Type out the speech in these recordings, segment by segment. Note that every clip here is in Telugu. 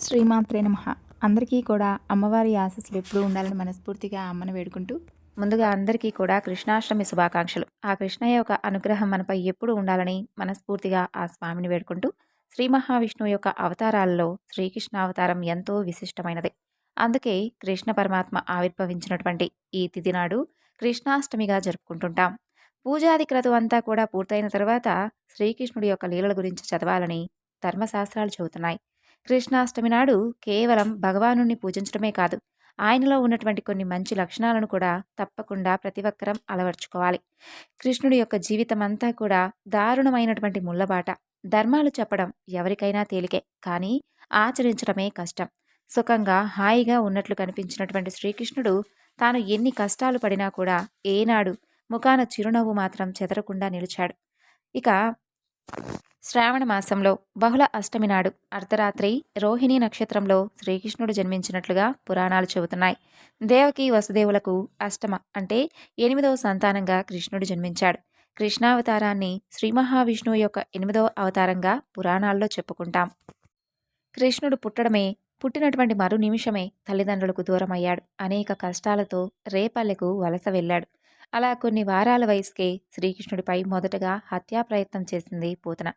శ్రీమాత్రే నమః. అందరికీ కూడా అమ్మవారి ఆశీస్సులు ఎప్పుడూ ఉండాలని మనస్ఫూర్తిగా అమ్మని వేడుకుంటూ, ముందుగా అందరికీ కూడా కృష్ణాష్టమి శుభాకాంక్షలు. ఆ కృష్ణయ్య యొక్క అనుగ్రహం మనపై ఎప్పుడూ ఉండాలని మనస్ఫూర్తిగా ఆ స్వామిని వేడుకుంటూ, శ్రీ మహావిష్ణువు యొక్క అవతారాలలో శ్రీకృష్ణ అవతారం ఎంతో విశిష్టమైనది. అందుకే కృష్ణ పరమాత్మ ఆవిర్భవించినటువంటి ఈ తిథి నాడు కృష్ణాష్టమిగా జరుపుకుంటుంటాం. పూజాది క్రతువు అంతా కూడా పూర్తయిన తర్వాత శ్రీకృష్ణుడి యొక్క లీలల గురించి చదవాలని ధర్మశాస్త్రాలు చెబుతున్నాయి. కృష్ణాష్టమి నాడు కేవలం భగవానుణ్ణి పూజించడమే కాదు, ఆయనలో ఉన్నటువంటి కొన్ని మంచి లక్షణాలను కూడా తప్పకుండా ప్రతి ఒక్కరం అలవర్చుకోవాలి. కృష్ణుడి యొక్క జీవితం అంతా కూడా దారుణమైనటువంటి ముళ్ళబాట. ధర్మాలు చెప్పడం ఎవరికైనా తేలికే, కానీ ఆచరించడమే కష్టం. సుఖంగా హాయిగా ఉన్నట్లు కనిపించినటువంటి శ్రీకృష్ణుడు తాను ఎన్ని కష్టాలు పడినా కూడా ఏనాడు ముఖాన చిరునవ్వు మాత్రం చెదరకుండా నిలిచాడు. ఇక శ్రావణ మాసంలో బహుళ అష్టమి నాడు అర్ధరాత్రి రోహిణీ నక్షత్రంలో శ్రీకృష్ణుడు జన్మించినట్లుగా పురాణాలు చెబుతున్నాయి. దేవకి వసుదేవులకు అష్టమ అంటే 8వ సంతానంగా కృష్ణుడు జన్మించాడు. కృష్ణావతారాన్ని శ్రీ మహావిష్ణువు యొక్క 8వ అవతారంగా పురాణాల్లో చెప్పుకుంటాం. కృష్ణుడు పుట్టినటువంటి మరు నిమిషమే తల్లిదండ్రులకు దూరమయ్యాడు. అనేక కష్టాలతో రేపల్లెకు వలస వెళ్ళాడు. అలా కొన్ని వారాల వయసుకే శ్రీకృష్ణుడిపై మొదటగా హత్యా ప్రయత్నం చేసింది పూతన.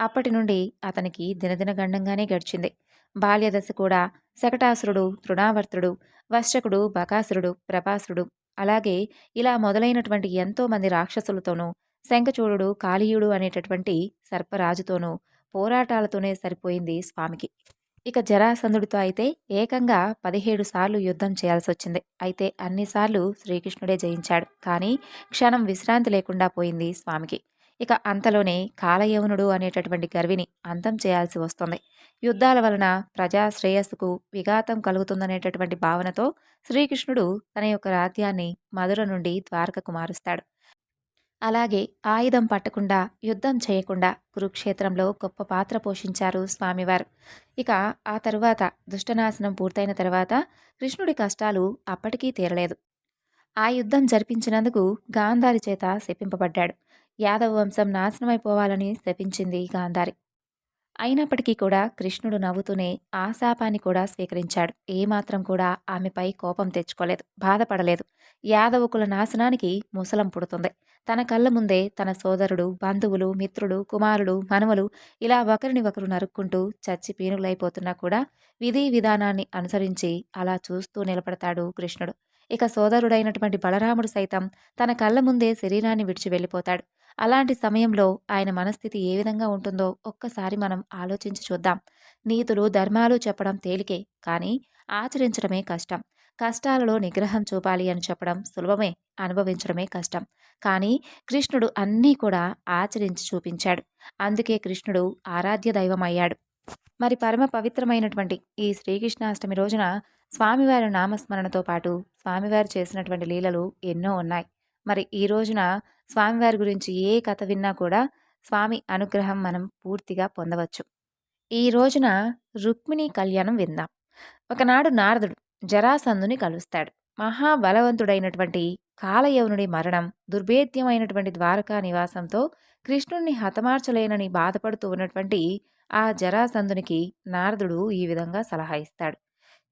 అప్పటి నుండి అతనికి దినదిన గండంగానే గడిచింది. బాల్యదశ కూడా శకటాసురుడు, తృణావర్తుడు, వర్షకుడు, బకాసురుడు, ప్రభాసురుడు, అలాగే ఇలా మొదలైనటువంటి ఎంతో మంది రాక్షసులతోనూ, శంఖచూడుడు, కాళీయుడు అనేటటువంటి సర్పరాజుతోనూ పోరాటాలతోనే సరిపోయింది స్వామికి. ఇక జరాసంధుడితో అయితే ఏకంగా 17 సార్లు యుద్ధం చేయాల్సొచ్చింది. అయితే అన్నిసార్లు శ్రీకృష్ణుడే జయించాడు. కానీ క్షణం విశ్రాంతి లేకుండా పోయింది స్వామికి. ఇక అంతలోనే కాలయవనుడు అనేటటువంటి గర్విని అంతం చేయాల్సి వస్తుంది. యుద్ధాల వలన ప్రజా శ్రేయస్సుకు విఘాతం కలుగుతుందనేటటువంటి భావనతో శ్రీకృష్ణుడు తన యొక్క రాజ్యాన్ని మధుర నుండి ద్వారకకు మారుస్తాడు. అలాగే ఆయుధం పట్టకుండా, యుద్ధం చేయకుండా కురుక్షేత్రంలో గొప్ప పాత్ర పోషించారు స్వామివారు. ఇక ఆ తరువాత దుష్టనాశనం పూర్తయిన తర్వాత కృష్ణుడి కష్టాలు అప్పటికీ తీరలేదు. ఆ యుద్ధం జరిపించినందుకు గాంధారి చేత శపింపబడ్డాడు. యాదవ వంశం నాశనమైపోవాలని శపించింది గాంధారి. అయినప్పటికీ కూడా కృష్ణుడు నవ్వుతూనే ఆ శాపాన్ని కూడా స్వీకరించాడు. ఏమాత్రం కూడా ఆమెపై కోపం తెచ్చుకోలేదు, బాధపడలేదు. యాదవకుల నాశనానికి ముసలం పుడుతుంది. తన కళ్ళ ముందే తన సోదరుడు, బంధువులు, మిత్రుడు, కుమారుడు, మనవలు ఇలా ఒకరిని ఒకరు నరుక్కుంటూ చచ్చి పీనుగులైపోతున్నా కూడా విధి విధానాన్ని అనుసరించి అలా చూస్తూ నిలబడతాడు కృష్ణుడు. ఇక సోదరుడైనటువంటి బలరాముడు సైతం తన కళ్ళ ముందే శరీరాన్ని విడిచి వెళ్ళిపోతాడు. అలాంటి సమయంలో ఆయన మనస్థితి ఏ విధంగా ఉంటుందో ఒక్కసారి మనం ఆలోచించి చూద్దాం. నీతులు, ధర్మాలు చెప్పడం తేలికే, కానీ ఆచరించడమే కష్టం. కష్టాలలో నిగ్రహం చూపాలి అని చెప్పడం సులభమే, అనుభవించడమే కష్టం. కానీ కృష్ణుడు అన్నీ కూడా ఆచరించి చూపించాడు. అందుకే కృష్ణుడు ఆరాధ్య దైవం అయ్యాడు. మరి పరమ పవిత్రమైనటువంటి ఈ శ్రీకృష్ణాష్టమి రోజున స్వామివారి నామస్మరణతో పాటు స్వామివారు చేసినటువంటి లీలలు ఎన్నో ఉన్నాయి. మరి ఈ రోజున స్వామివారి గురించి ఏ కథ విన్నా కూడా స్వామి అనుగ్రహం మనం పూర్తిగా పొందవచ్చు. ఈ రోజున రుక్మిణి కళ్యాణం విందాం. ఒకనాడు నారదుడు జరాసంధుని కలుస్తాడు. మహాబలవంతుడైనటువంటి కాలయవనుడి మరణం, దుర్భేద్యమైనటువంటి ద్వారకా నివాసంతో కృష్ణుణ్ణి హతమార్చలేనని బాధపడుతూ ఉన్నటువంటి ఆ జరాసంధునికి నారదుడు ఈ విధంగా సలహా ఇస్తాడు.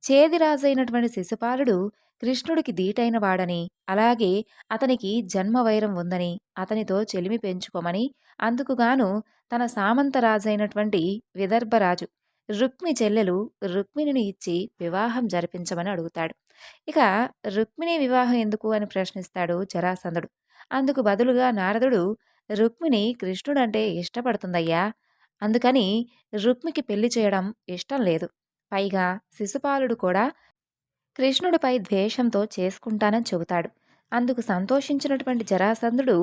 చేదిరాజైనటువంటి శిశుపాలుడు కృష్ణుడికి దీటైన వాడని, అలాగే అతనికి జన్మవైరం ఉందని, అతనితో చెలిమి పెంచుకోమని, అందుకుగాను తన సామంతరాజైనటువంటి విదర్భరాజు రుక్మి చెల్లెలు రుక్మిణిని ఇచ్చి వివాహం జరిపించమని అడుగుతాడు. ఇక రుక్మిణి వివాహం ఎందుకు అని ప్రశ్నిస్తాడు జరాసంధుడు. అందుకు బదులుగా నారదుడు, రుక్మిణి కృష్ణుడంటే ఇష్టపడుతుందయ్యా, అందుకని రుక్మికి పెళ్లి చేయడం ఇష్టం లేదు. పైగా శిశుపాలుడు కూడా కృష్ణుడిపై ద్వేషంతో చేసుకుంటానని చెబుతాడు. అందుకు సంతోషించినటువంటి జరాసంధుడు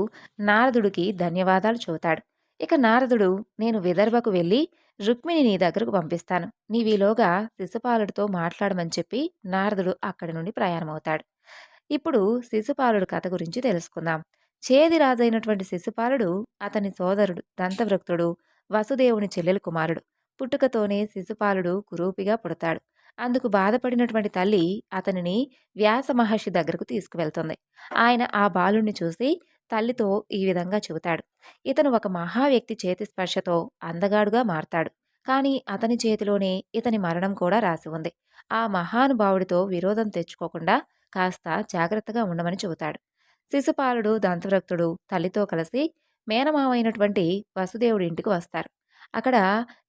నారదుడికి ధన్యవాదాలు చెబుతాడు. ఇక నారదుడు, నేను విదర్భకు వెళ్ళి రుక్మిణి నీ దగ్గరకు పంపిస్తాను, నీవీలోగా శిశుపాలుడితో మాట్లాడమని చెప్పి నారదుడు అక్కడి నుండి ప్రయాణమవుతాడు. ఇప్పుడు శిశుపాలుడు కథ గురించి తెలుసుకుందాం. చేది రాజైనటువంటి శిశుపాలుడు అతని సోదరుడు దంతవృక్తుడు వసుదేవుని చెల్లెలు కుమారుడు. పుట్టుకతోనే శిశుపాలుడు కురూపిగా పుడతాడు. అందుకు బాధపడినటువంటి తల్లి అతనిని వ్యాస మహర్షి దగ్గరకు తీసుకువెళ్తుంది. ఆయన ఆ బాలుణ్ణి చూసి తల్లితో ఈ విధంగా చెబుతాడు. ఇతను ఒక మహా వ్యక్తి చేతి స్పర్శతో అందగాడుగా మారతాడు. కానీ అతని చేతిలోనే ఇతని మరణం కూడా రాసి ఉంది. ఆ మహానుభావుడితో విరోధం తెచ్చుకోకుండా కాస్త జాగ్రత్తగా ఉండమని చెబుతాడు. శిశుపాలుడు దంతవక్తుడు తల్లితో కలిసి మేనమామైనటువంటి వసుదేవుడి ఇంటికి వస్తారు. అక్కడ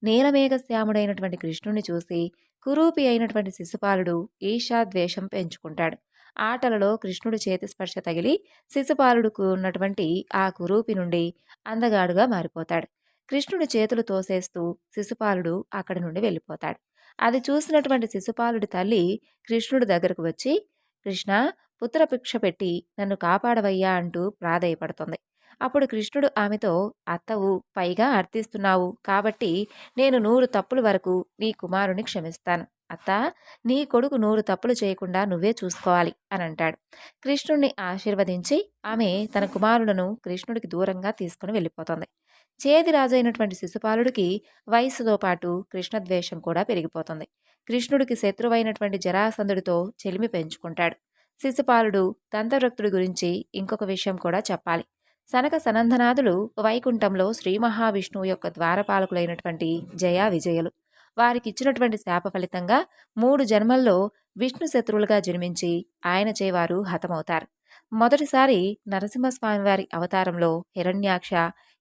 నీలమేఘశ్యాముడైనటువంటి కృష్ణుని చూసి కురూపి అయినటువంటి శిశుపాలుడు ఈర్ష్యాద్వేషం పెంచుకుంటాడు. ఆటలలో కృష్ణుడి చేతి స్పర్శ తగిలి శిశుపాలుడుకు ఉన్నటువంటి ఆ కురూపి నుండి అందగాడుగా మారిపోతాడు. కృష్ణుడి చేతులు తోసేస్తూ శిశుపాలుడు అక్కడి నుండి వెళ్ళిపోతాడు. అది చూసినటువంటి శిశుపాలుడి తల్లి కృష్ణుడి దగ్గరకు వచ్చి, కృష్ణ, పుత్రభిక్ష పెట్టి నన్ను కాపాడవయ్యా అంటూ ప్రాధేయపడుతుంది. అప్పుడు కృష్ణుడు ఆమెతో, అత్తవు పైగా అర్థిస్తున్నావు కాబట్టి నేను 100 తప్పుల వరకు నీ కుమారుని క్షమిస్తాను. అత్తా, నీ కొడుకు 100 తప్పులు చేయకుండా నువ్వే చూసుకోవాలి అని అంటాడు. కృష్ణుణ్ణి ఆశీర్వదించి ఆమె తన కుమారులను కృష్ణుడికి దూరంగా తీసుకుని వెళ్ళిపోతుంది. చేది రాజైనటువంటి శిశుపాలుడికి వయస్సుతో పాటు కృష్ణద్వేషం కూడా పెరిగిపోతుంది. కృష్ణుడికి శత్రువైనటువంటి జరాసంధుడితో చెలిమి పెంచుకుంటాడు. శిశుపాలుడు దంతవక్తుడి గురించి ఇంకొక విషయం కూడా చెప్పాలి. సనక సనందనాథులు వైకుంఠంలో శ్రీ మహావిష్ణువు యొక్క ద్వారపాలకులైనటువంటి జయా విజయులు. వారికిచ్చినటువంటి శాప ఫలితంగా 3 జన్మల్లో విష్ణు శత్రువులుగా జన్మించి ఆయన చేవారు హతమవుతారు. మొదటిసారి నరసింహస్వామి వారి అవతారంలో హిరణ్యాక్ష,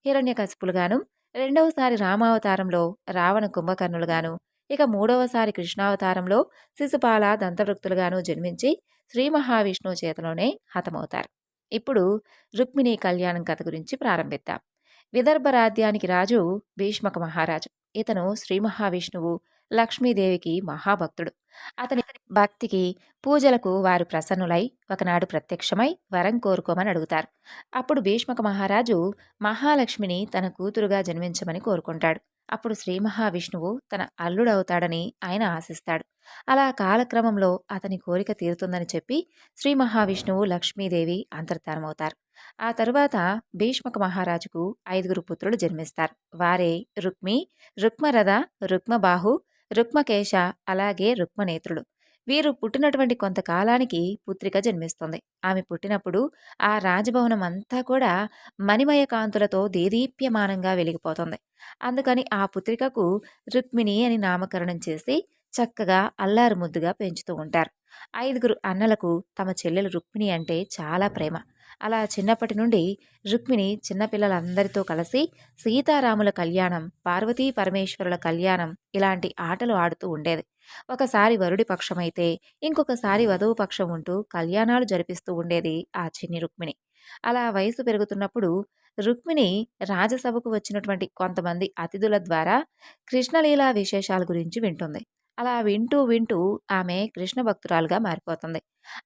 హిరణ్యకశిపులుగాను, రెండవసారి రామావతారంలో రావణ కుంభకర్ణులుగాను, ఇక మూడవసారి కృష్ణావతారంలో శిశుపాల దంతవృక్తులుగాను జన్మించి శ్రీ మహావిష్ణువు చేతిలోనే హతమవుతారు. ఇప్పుడు రుక్మిణీ కళ్యాణం కథ గురించి ప్రారంభిద్దాం. విదర్భ రాజ్యానికి రాజు భీష్మక మహారాజు. ఇతను శ్రీ మహావిష్ణువు, లక్ష్మీదేవికి మహాభక్తుడు. అతని భక్తికి, పూజలకు వారు ప్రసన్నులై ఒకనాడు ప్రత్యక్షమై వరం కోరుకోమని అడుగుతారు. అప్పుడు భీష్మక మహారాజు మహాలక్ష్మిని తన కూతురుగా జన్మించమని కోరుకుంటాడు. అప్పుడు శ్రీ మహావిష్ణువు తన అల్లుడవుతాడని ఆయన ఆశిస్తాడు. అలా కాలక్రమంలో అతని కోరిక తీరుతుందని చెప్పి శ్రీ మహావిష్ణువు, లక్ష్మీదేవి అంతర్ధానమవుతారు. ఆ తరువాత భీష్మక మహారాజుకు 5 పుత్రులు జన్మిస్తారు. వారే రుక్మి, రుక్మరథ, రుక్మబాహు, రుక్మకేశ, అలాగే రుక్మనేత్రుడు. వీరు పుట్టినటువంటి కొంతకాలానికి పుత్రిక జన్మిస్తుంది. ఆమె పుట్టినప్పుడు ఆ రాజభవనం అంతా కూడా మణిమయ కాంతులతో దేదీప్యమానంగా వెలిగిపోతుంది. అందుకని ఆ పుత్రికకు రుక్మిణి అని నామకరణం చేసి చక్కగా అల్లారు ముద్దుగా పెంచుతూ ఉంటారు. 5 అన్నలకు తమ చెల్లెలు రుక్మిణి అంటే చాలా ప్రేమ. అలా చిన్నప్పటి నుండి రుక్మిణి చిన్నపిల్లలందరితో కలిసి సీతారాముల కళ్యాణం, పార్వతీ పరమేశ్వరుల కళ్యాణం ఇలాంటి ఆటలు ఆడుతూ ఉండేది. ఒకసారి వరుడి పక్షమైతే ఇంకొకసారి వధువు పక్షం ఉంటూ కళ్యాణాలు జరిపిస్తూ ఉండేది ఆ చిన్ని రుక్మిణి. అలా వయసు పెరుగుతున్నప్పుడు రుక్మిణి రాజసభకు వచ్చినటువంటి కొంతమంది అతిథుల ద్వారా కృష్ణలీలా విశేషాల గురించి వింటుంది. అలా వింటూ వింటూ ఆమె కృష్ణ భక్తురాలుగా మారిపోతుంది.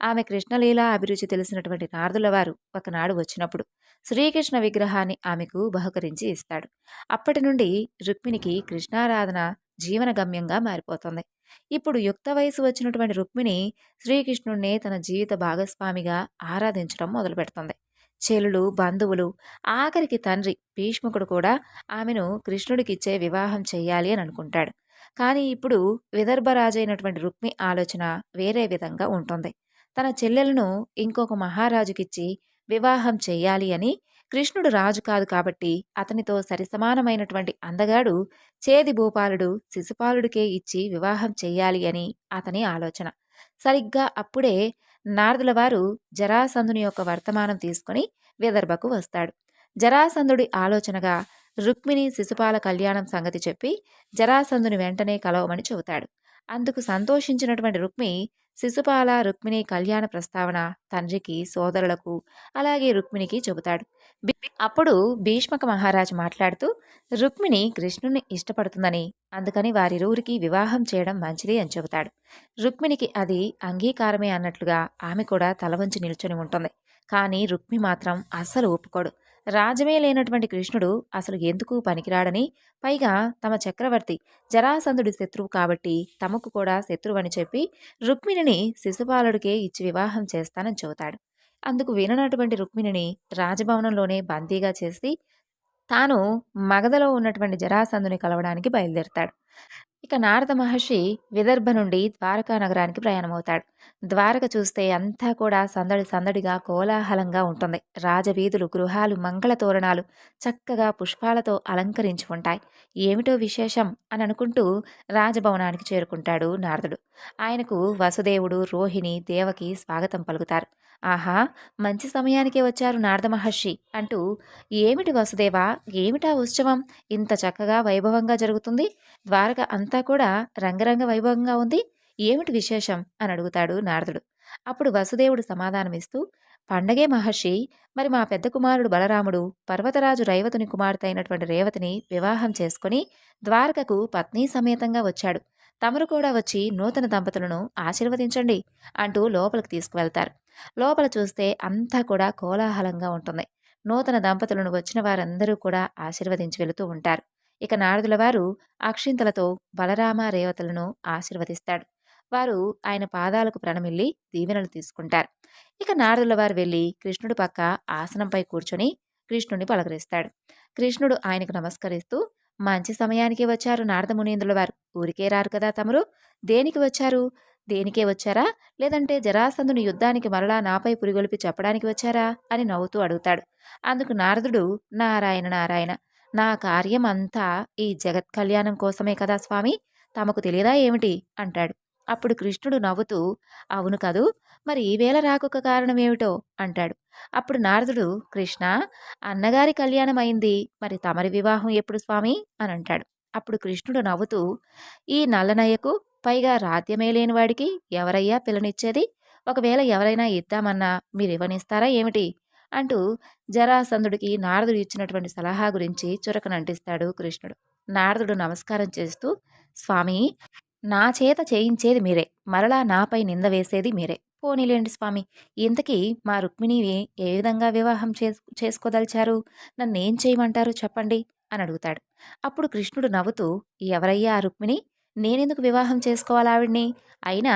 ఆమె కృష్ణలీల అభిరుచి తెలిసినటువంటి నారదుల వారు ఒకనాడు వచ్చినప్పుడు శ్రీకృష్ణ విగ్రహాన్ని ఆమెకు బహుకరించి ఇస్తాడు. అప్పటి నుండి రుక్మిణికి కృష్ణారాధన జీవన గమ్యంగా మారిపోతుంది. ఇప్పుడు యుక్త వయసు వచ్చినటువంటి రుక్మిణి శ్రీకృష్ణుణ్ణే తన జీవిత భాగస్వామిగా ఆరాధించడం మొదలుపెడుతుంది. చెలులు, బంధువులు, ఆఖరికి తండ్రి భీష్ముకుడు కూడా ఆమెను కృష్ణుడికిచ్చే వివాహం చెయ్యాలి అని అనుకుంటాడు. కానీ ఇప్పుడు విదర్భరాజైనటువంటి రుక్మి ఆలోచన వేరే విధంగా ఉంటుంది. తన చెల్లెలను ఇంకొక మహారాజుకిచ్చి వివాహం చెయ్యాలి అని, కృష్ణుడు రాజు కాదు కాబట్టి అతనితో సరిసమానమైనటువంటి అందగాడు చేది భూపాలుడు శిశుపాలుడికే ఇచ్చి వివాహం చెయ్యాలి అని అతని ఆలోచన. సరిగ్గా అప్పుడే నారదుల వారు జరాసంధుని యొక్క వర్తమానం తీసుకుని విదర్భకు వస్తాడు. జరాసంధుడి ఆలోచనగా రుక్మిణి శిశుపాల కళ్యాణం సంగతి చెప్పి జరాసంధుని వెంటనే కలవమని చెబుతాడు. అందుకు సంతోషించినటువంటి రుక్మి శిశుపాల, రుక్మిణి కళ్యాణ ప్రస్తావన తండ్రికి, సోదరులకు, అలాగే రుక్మిణికి చెబుతాడు. అప్పుడు భీష్మక మహారాజు మాట్లాడుతూ రుక్మిణి కృష్ణుణ్ణి ఇష్టపడుతుందని, అందుకని వారిరువురికి వివాహం చేయడం మంచిది అని చెబుతాడు. రుక్మిణికి అది అంగీకారమే అన్నట్లుగా ఆమె కూడా తల వంచి నిల్చొని ఉంటుంది. కానీ రుక్మి మాత్రం అస్సలు ఒప్పుకోడు. రాజమే లేనటువంటి కృష్ణుడు అసలు ఎందుకు పనికిరాడని, పైగా తమ చక్రవర్తి జరాసంధుడి శత్రువు కాబట్టి తమకు కూడా శత్రువని చెప్పి రుక్మిణిని శిశుపాలుడికే ఇచ్చి వివాహం చేస్తానని చెబుతాడు. అందుకు విననటువంటి రుక్మిణిని రాజభవనంలోనే బందీగా చేసి తాను మగధలో ఉన్నటువంటి జరాసంధుని కలవడానికి బయలుదేరతాడు. ఇక నారద మహర్షి విదర్భ నుండి ద్వారకా నగరానికి ప్రయాణమవుతాడు. ద్వారక చూస్తే అంతా కూడా సందడి సందడిగా కోలాహలంగా ఉంటుంది. రాజవీధులు, గృహాలు, మంగళ తోరణాలు చక్కగా పుష్పాలతో అలంకరించి ఉంటాయి. ఏమిటో విశేషం అని అనుకుంటూ రాజభవనానికి చేరుకుంటాడు నారదుడు. ఆయనకు వసుదేవుడు, రోహిణి, దేవకి స్వాగతం పలుకుతారు. ఆహా, మంచి సమయానికే వచ్చారు నారద మహర్షి అంటూ, ఏమిటి వసుదేవా, ఏమిటా ఉత్సవం, ఇంత చక్కగా వైభవంగా జరుగుతుంది, ద్వారక అంతా కూడా రంగరంగ వైభవంగా ఉంది, ఏమిటి విశేషం అని అడుగుతాడు నారదుడు. అప్పుడు వసుదేవుడు సమాధానమిస్తూ, పండగే మహర్షి, మరి మా పెద్ద కుమారుడు బలరాముడు పర్వతరాజు రైవతుని కుమార్తె అయినటువంటి రేవతిని వివాహం చేసుకుని ద్వారకకు పత్నీ సమేతంగా వచ్చాడు. తమరు కూడా వచ్చి నూతన దంపతులను ఆశీర్వదించండి అంటూ లోపలికి తీసుకువెళ్తారు. లోపల చూస్తే అంతా కూడా కోలాహలంగా ఉంటుంది. నూతన దంపతులను వచ్చిన వారందరూ కూడా ఆశీర్వదించి వెళుతూ ఉంటారు. ఇక నారదుల వారు అక్షింతలతో బలరామ రేవతులను ఆశీర్వదిస్తాడు. వారు ఆయన పాదాలకు ప్రణమిల్లి దీవెనలు తీసుకుంటారు. ఇక నారదుల వారు వెళ్ళి కృష్ణుడి పక్క ఆసనంపై కూర్చొని కృష్ణుడిని పలకరిస్తాడు. కృష్ణుడు ఆయనకు నమస్కరిస్తూ, మంచి సమయానికి వచ్చారు నారద మునీంద్రుల వారు, ఊరికే రారు కదా తమరు, దేనికి వచ్చారు, దేనికే వచ్చారా, లేదంటే జరాసంధుని యుద్ధానికి మరలా నాపై పురిగొల్పి చెప్పడానికి వచ్చారా అని నవ్వుతూ అడుగుతాడు. అందుకు నారదుడు, నారాయణ నారాయణ, నా కార్యం అంతా ఈ జగత్ కళ్యాణం కోసమే కదా స్వామి, తమకు తెలియదా ఏమిటి అంటాడు. అప్పుడు కృష్ణుడు నవ్వుతూ, అవును కదూ, మరి ఈవేళ రాకొక కారణమేమిటో అంటాడు. అప్పుడు నారదుడు, కృష్ణ, అన్నగారి కళ్యాణం అయింది, మరి తమరి వివాహం ఎప్పుడు స్వామి అని అంటాడు. అప్పుడు కృష్ణుడు నవ్వుతూ, ఈ నల్లనయ్యకు, పైగా రాధ్యమే లేని వాడికి ఎవరయ్యా పిల్లనిచ్చేది, ఒకవేళ ఎవరైనా ఇద్దామన్నా మీరివ్వనిస్తారా ఏమిటి అంటూ జరాసంధుడికి నారదుడు ఇచ్చినటువంటి సలహా గురించి చురకనంటిస్తాడు కృష్ణుడు. నారదుడు నమస్కారం చేస్తూ, స్వామి, నా చేత చేయించేది మీరే, మరలా నాపై నింద వేసేది మీరే, పోనీలేండి స్వామి, ఇంతకీ మా రుక్మిణిని ఏ విధంగా వివాహం చేసుకోదలిచారు, నన్నేం చేయమంటారు చెప్పండి అని అడుగుతాడు. అప్పుడు కృష్ణుడు నవ్వుతూ, ఎవరయ్యా ఆ రుక్మిణి, నేనెందుకు వివాహం చేసుకోవాలి ఆవిడ్ని, అయినా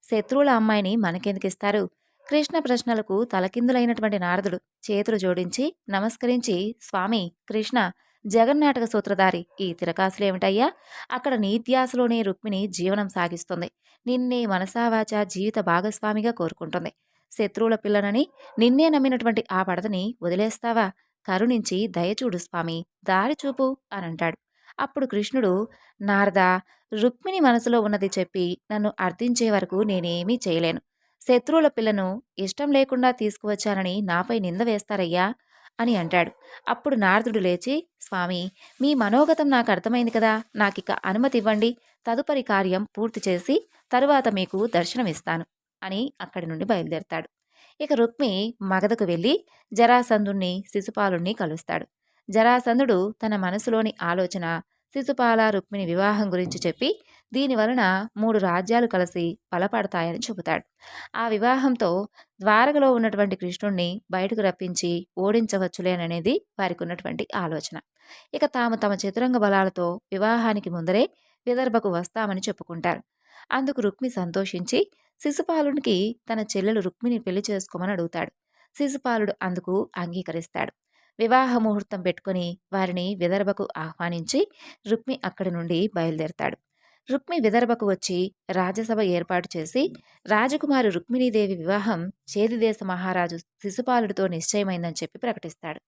శత్రువుల అమ్మాయిని మనకెందుకిస్తారు. కృష్ణ ప్రశ్నలకు తలకిందులైనటువంటి నారదుడు చేతులు జోడించి నమస్కరించి, స్వామి కృష్ణ, జగన్నాటక సూత్రధారి, ఈ తిరకాసులేమిటయ్యా, అక్కడ నీ ధ్యాసలోనే రుక్మిణి జీవనం సాగిస్తుంది, నిన్నే మనసావాచ జీవిత భాగస్వామిగా కోరుకుంటుంది. శత్రువుల పిల్లనని నిన్నే నమ్మినటువంటి ఆ పడతని వదిలేస్తావా, కరుణించి దయచూడు స్వామి, దారి చూపు అనంటాడు. అప్పుడు కృష్ణుడు, నారదా, రుక్మిణి మనసులో ఉన్నది చెప్పి నన్ను అర్థించే వరకు నేనేమీ చేయలేను. శత్రువుల పిల్లను ఇష్టం లేకుండా తీసుకువచ్చానని నాపై నింద వేస్తారయ్యా అని అంటాడు. అప్పుడు నారదుడు లేచి, స్వామి, మీ మనోగతం నాకు అర్థమైంది కదా, నాకిక అనుమతి ఇవ్వండి, తదుపరి కార్యం పూర్తి చేసి తరువాత మీకు దర్శనమిస్తాను అని అక్కడి నుండి బయలుదేరతాడు. ఇక రుక్మి మగధకు వెళ్ళి జరాసంధుణ్ణి, శిశుపాలుణ్ణి కలుస్తాడు. జరాసంధుడు తన మనసులోని ఆలోచన శిశుపాల రుక్మిణి వివాహం గురించి చెప్పి దీనివలన 3 రాజ్యాలు కలిసి బలపడతాయని చెబుతాడు. ఆ వివాహంతో ద్వారకలో ఉన్నటువంటి కృష్ణుణ్ణి బయటకు రప్పించి ఓడించవచ్చులేననేది వారికి ఉన్నటువంటి ఆలోచన. ఇక తాము తమ చతురంగ బలాలతో వివాహానికి ముందరే విదర్భకు వస్తామని చెప్పుకుంటారు. అందుకు రుక్మి సంతోషించి శిశుపాలునికి తన చెల్లెలు రుక్మిని పెళ్లి చేసుకోమని అడుగుతాడు. శిశుపాలుడు అందుకు అంగీకరిస్తాడు. వివాహ ముహూర్తం పెట్టుకుని వారిని విదర్భకు ఆహ్వానించి రుక్మి అక్కడి నుండి బయలుదేరతాడు. రుక్మి విదర్భకు వచ్చి రాజ్యసభ ఏర్పాటు చేసి రాజకుమారి రుక్మిణీదేవి వివాహం చేదిదేశ మహారాజు శిశుపాలుడితో నిశ్చయమైందని చెప్పి ప్రకటిస్తాడు.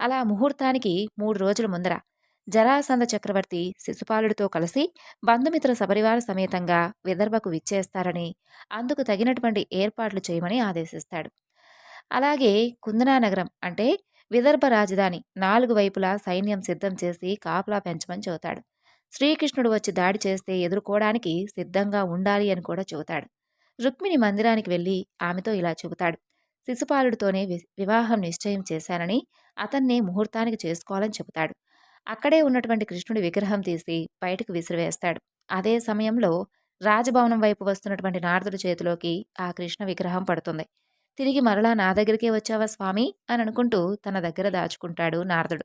అలా ముహూర్తానికి 3 రోజుల ముందర జరాసంధ చక్రవర్తి శిశుపాలుడితో కలిసి బంధుమిత్ర సపరివార సమేతంగా విదర్భకు విచ్చేస్తారని, అందుకు తగినటువంటి ఏర్పాట్లు చేయమని ఆదేశిస్తాడు. అలాగే కుందనా నగరం అంటే విదర్భ రాజధాని 4 వైపులా సైన్యం సిద్ధం చేసి కాపలా పెంచమని చెబుతాడు. శ్రీకృష్ణుడు వచ్చి దాడి చేస్తే ఎదుర్కోవడానికి సిద్ధంగా ఉండాలి అని కూడా చెబుతాడు. రుక్మిణి మందిరానికి వెళ్ళి ఆమెతో ఇలా చెబుతాడు. శిశుపాలుడితోనే వివాహం నిశ్చయం చేశానని, అతన్నే ముహూర్తానికి చేసుకోవాలని చెబుతాడు. అక్కడే ఉన్నటువంటి కృష్ణుడి విగ్రహం తీసి బయటకు విసిరివేస్తాడు. అదే సమయంలో రాజభవనం వైపు వస్తున్నటువంటి నారదుడి చేతిలోకి ఆ కృష్ణ విగ్రహం పడుతుంది. తిరిగి మరలా నా దగ్గరికే వచ్చావా స్వామి అని అనుకుంటూ తన దగ్గర దాచుకుంటాడు నారదుడు.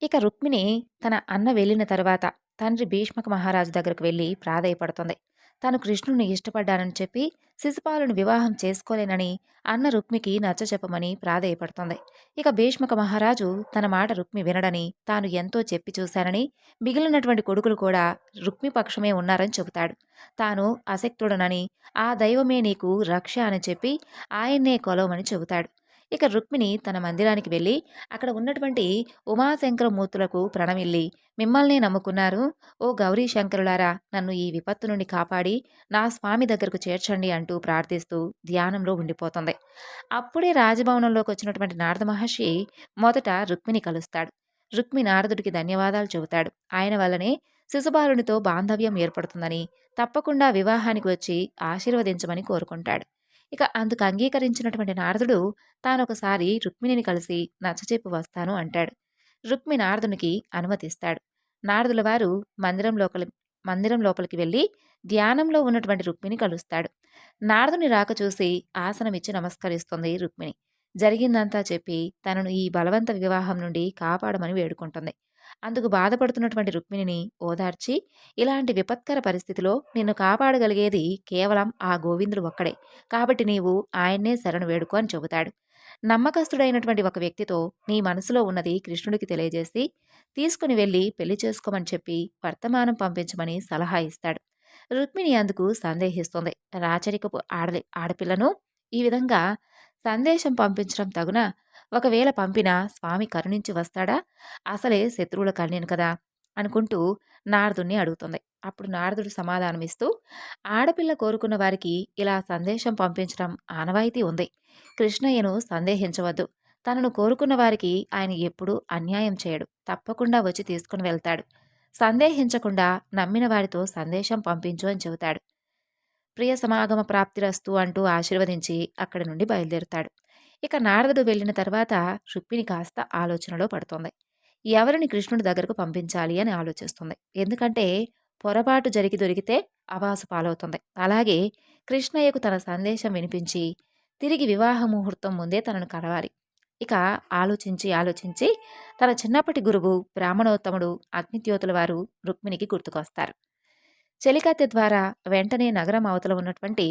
ఇక రుక్మిణి తన అన్న వెళ్ళిన తరువాత తండ్రి భీష్మక మహారాజు దగ్గరకు వెళ్ళి ప్రాధేయపడుతుంది. తాను కృష్ణుడిని ఇష్టపడ్డానని చెప్పి శిశుపాలుని వివాహం చేసుకోలేనని అన్న రుక్మికి నచ్చచెప్పమని ప్రాధేయపడుతుంది. ఇక భీష్మక మహారాజు తన మాట రుక్మి వినడని, తాను ఎంతో చెప్పి చూశానని, మిగిలినటువంటి కొడుకులు కూడా రుక్మి పక్షమే ఉన్నారని చెబుతాడు. తాను అశక్తుడనని, ఆ దైవమే నీకు రక్ష అని చెప్పి ఆయన్నే కొలవమని చెబుతాడు. ఇక రుక్మిణి తన మందిరానికి వెళ్ళి అక్కడ ఉన్నటువంటి ఉమాశంకరమూర్తులకు ప్రణమిల్లి, మిమ్మల్నే నమ్ముకున్నారు, ఓ గౌరీ శంకరులారా, నన్ను ఈ విపత్తు నుండి కాపాడి నా స్వామి దగ్గరకు చేర్చండి అంటూ ప్రార్థిస్తూ ధ్యానంలో ఉండిపోతుంది. అప్పుడే రాజభవనంలోకి వచ్చినటువంటి నారద మహర్షి మొదట రుక్మిణి కలుస్తాడు. రుక్మి నారదుడికి ధన్యవాదాలు చెబుతాడు. ఆయన వల్లనే శిశుబాలునితో బాంధవ్యం ఏర్పడుతుందని, తప్పకుండా వివాహానికి వచ్చి ఆశీర్వదించమని కోరుకుంటాడు. ఇక అందుకు అంగీకరించినటువంటి నారదుడు తానొకసారి రుక్మిణిని కలిసి నచ్చచెప్పి వస్తాను అంటాడు. రుక్మి నారదునికి అనుమతిస్తాడు. నారదుల వారు మందిరం లోపలికి వెళ్ళి ధ్యానంలో ఉన్నటువంటి రుక్మిణి కలుస్తాడు. నారదుని రాక చూసి ఆసనమిచ్చి నమస్కరిస్తుంది రుక్మిణి. జరిగిందంతా చెప్పి తనను ఈ బలవంత వివాహం నుండి కాపాడమని వేడుకుంటుంది. అందుకు బాధపడుతున్నటువంటి రుక్మిణిని ఓదార్చి, ఇలాంటి విపత్కర పరిస్థితిలో నిన్ను కాపాడగలిగేది కేవలం ఆ గోవిందుడు ఒక్కడే, కాబట్టి నీవు ఆయన్నే శరణు వేడుకో అని చెబుతాడు. నమ్మకస్తుడైనటువంటి ఒక వ్యక్తితో నీ మనసులో ఉన్నది కృష్ణుడికి తెలియజేసి తీసుకుని వెళ్ళి పెళ్లి చేసుకోమని చెప్పి వర్తమానం పంపించమని సలహా ఇస్తాడు. రుక్మిణి అందుకు సందేహిస్తుంది. రాచరికపు ఆడపిల్లను ఈ విధంగా సందేశం పంపించడం తగునా? ఒకవేళ పంపినా స్వామి కరుణించి వస్తాడా? అసలే శత్రువుల కన్యను కదా అనుకుంటూ నారదుణ్ణి అడుగుతుంది. అప్పుడు నారదుడు సమాధానమిస్తూ, ఆడపిల్ల కోరుకున్న వారికి ఇలా సందేశం పంపించడం ఆనవాయితీ ఉంది. కృష్ణయ్యను సందేహించవద్దు. తనను కోరుకున్న వారికి ఆయన ఎప్పుడూ అన్యాయం చేయడు. తప్పకుండా వచ్చి తీసుకుని వెళ్తాడు. సందేహించకుండా నమ్మిన వారితో సందేశం పంపించు అని చెబుతాడు. ప్రియ సమాగమ ప్రాప్తిరస్తు అంటూ ఆశీర్వదించి అక్కడి నుండి బయలుదేరుతాడు. ఇక నారదుడు వెళ్ళిన తర్వాత రుక్మిణి కాస్త ఆలోచనలో పడుతుంది. ఎవరిని కృష్ణుడి దగ్గరకు పంపించాలి అని ఆలోచిస్తుంది. ఎందుకంటే పొరపాటు జరిగి దొరికితే అవాసు పాలవుతుంది. అలాగే కృష్ణయ్యకు తన సందేశం వినిపించి తిరిగి వివాహ ముహూర్తం ముందే తనను కలవాలి. ఇక ఆలోచించి తన చిన్నప్పటి గురువు బ్రాహ్మణోత్తముడు అగ్నిద్యోతుల వారు రుక్మిణికి గుర్తుకొస్తారు. చెలికత్తె ద్వారా వెంటనే నగరం అవతల ఉన్నటువంటి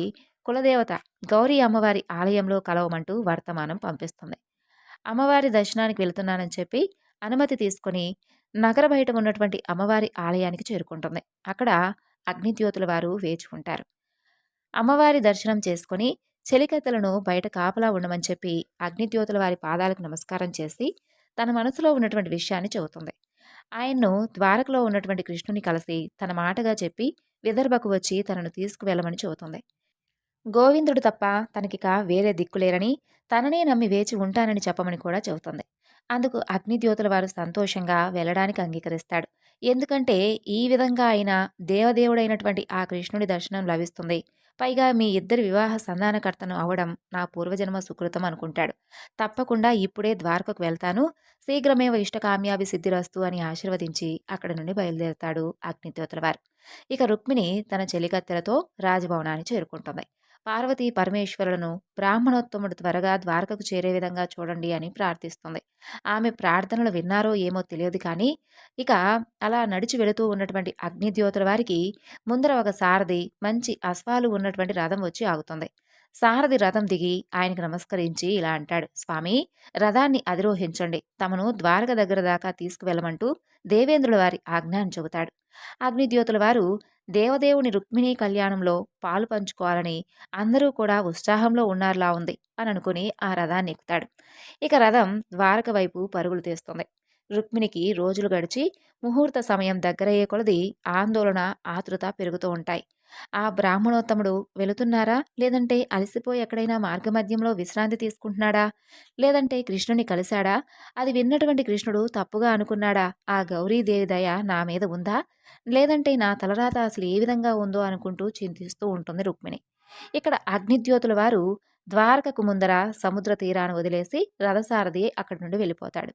కులదేవత గౌరీ అమ్మవారి ఆలయంలో కలవమంటూ వర్తమానం పంపిస్తుంది. అమ్మవారి దర్శనానికి వెళుతున్నానని చెప్పి అనుమతి తీసుకుని నగర బయట ఉన్నటువంటి అమ్మవారి ఆలయానికి చేరుకుంటుంది. అక్కడ అగ్నిద్యోతుల వారు వేచి ఉంటారు. అమ్మవారి దర్శనం చేసుకుని చెలికత్తెలను బయట కాపలా ఉండమని చెప్పి అగ్నిద్యోతుల వారి పాదాలకు నమస్కారం చేసి తన మనసులో ఉన్నటువంటి విషయాన్ని చెబుతుంది. ఆయన్ను ద్వారకలో ఉన్నటువంటి కృష్ణుని కలిసి తన మాటగా చెప్పి విదర్భకు వచ్చి తనను తీసుకువెళ్ళమని చెబుతుంది. గోవిందుడు తప్ప తనకిక వేరే దిక్కులేరని, తననే నమ్మి వేచి ఉంటానని చెప్పమని కూడా చెబుతుంది. అందుకు అగ్నిద్యోతుల వారు సంతోషంగా వెళ్ళడానికి అంగీకరిస్తాడు. ఎందుకంటే ఈ విధంగా అయినా దేవదేవుడైనటువంటి ఆ కృష్ణుడి దర్శనం లభిస్తుంది. పైగా మీ ఇద్దరి వివాహ సంధానకర్తను అవడం నా పూర్వజన్మ సుకృతం అనుకుంటాడు. తప్పకుండా ఇప్పుడే ద్వారకకు వెళ్తాను, శీఘ్రమేవ ఇష్టకామ్యాభి సిద్ధిరస్తు అని ఆశీర్వదించి అక్కడి నుండి బయలుదేరుతాడు అగ్నిద్యోతుల వారు. ఇక రుక్మిణి తన చెలికత్తెలతో రాజభవనాన్ని చేరుకుంటుంది. పార్వతీ పరమేశ్వరులను బ్రాహ్మణోత్తముడు త్వరగా ద్వారకకు చేరే విధంగా చూడండి అని ప్రార్థిస్తుంది. ఆమె ప్రార్థనలు విన్నారో ఏమో తెలియదు కానీ ఇక అలా నడిచి వెళుతూ ఉన్నటువంటి అగ్నిద్యోతుల వారికి ముందర ఒక సారథి మంచి అశ్వాలు ఉన్నటువంటి రథం వచ్చి ఆగుతుంది. సారథి రథం దిగి ఆయనకు నమస్కరించి ఇలా అంటాడు, స్వామి, రథాన్ని అధిరోహించండి, తమను ద్వారక దగ్గర దాకా తీసుకువెళ్ళమంటూ దేవేంద్రుల వారి ఆజ్ఞ అని చెబుతాడు. అగ్నిద్యోతుల వారు దేవదేవుని రుక్మిణీ కళ్యాణంలో పాలు పంచుకోవాలని అందరూ కూడా ఉత్సాహంలో ఉన్నారులా ఉంది అని అనుకుని ఆ రథాన్ని ఎక్కుతాడు. ఇక రథం ద్వారక వైపు పరుగులు తీస్తుంది. రుక్మిణికి రోజులు గడిచి ముహూర్త సమయం దగ్గరయ్యే కొలది ఆందోళన ఆతృత పెరుగుతూ ఉంటాయి. ఆ బ్రాహ్మణోత్తముడు వెళుతున్నారా, లేదంటే అలసిపోయి ఎక్కడైనా మార్గమధ్యంలో విశ్రాంతి తీసుకుంటున్నాడా, లేదంటే కృష్ణుని కలిశాడా, అది విన్నటువంటి కృష్ణుడు తప్పుగా అనుకున్నాడా, ఆ గౌరీదేవి దయ నా మీద ఉందా, లేదంటే నా తలరాత అసలు ఏ విధంగా ఉందో అనుకుంటూ చింతిస్తూ ఉంటుంది రుక్మిణి. ఇక్కడ అగ్నిద్యోతుల వారు ద్వారకకు ముందర సముద్ర తీరాన్ని వదిలేసి రథసారథి అక్కడి నుండి వెళ్ళిపోతాడు.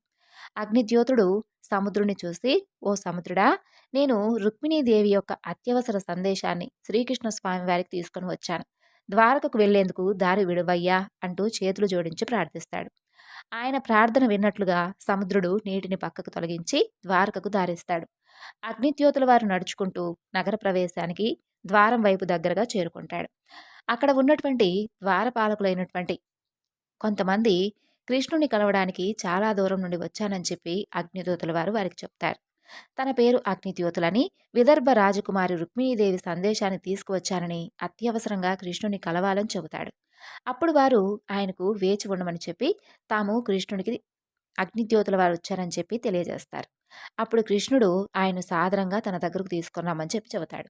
అగ్నిద్యోతుడు సముద్రుని చూసి, ఓ సముద్రుడా, నేను రుక్మిణీదేవి యొక్క అత్యవసర సందేశాన్ని శ్రీకృష్ణ స్వామి వారికి తీసుకుని వచ్చాను. ద్వారకకు వెళ్లేందుకు దారి విడువయ్యా అంటూ చేతులు జోడించి ప్రార్థిస్తాడు. ఆయన ప్రార్థన విన్నట్లుగా సముద్రుడు నీటిని పక్కకు తొలగించి ద్వారకకు దారిస్తాడు. అగ్నిద్యోతుల వారు నడుచుకుంటూ నగర ప్రవేశానికి ద్వారం వైపు దగ్గరగా చేరుకుంటాడు. అక్కడ ఉన్నటువంటి ద్వారపాలకులైనటువంటి కొంతమంది కృష్ణుని కలవడానికి చాలా దూరం నుండి వచ్చానని చెప్పి అగ్నిదూతల వారు వారికి చెప్తారు. తన పేరు అగ్నిద్యోతులని, విదర్భ రాజకుమారి రుక్మిణీదేవి సందేశాన్ని తీసుకువచ్చానని, అత్యవసరంగా కృష్ణుని కలవాలని చెబుతాడు. అప్పుడు వారు ఆయనకు వేచి ఉండమని చెప్పి తాము కృష్ణునికి అగ్నిద్యోతుల వారు వచ్చారని చెప్పి తెలియజేస్తారు. అప్పుడు కృష్ణుడు ఆయన సాదరంగా తన దగ్గరకు తీసుకున్నామని చెప్పి చెబుతాడు.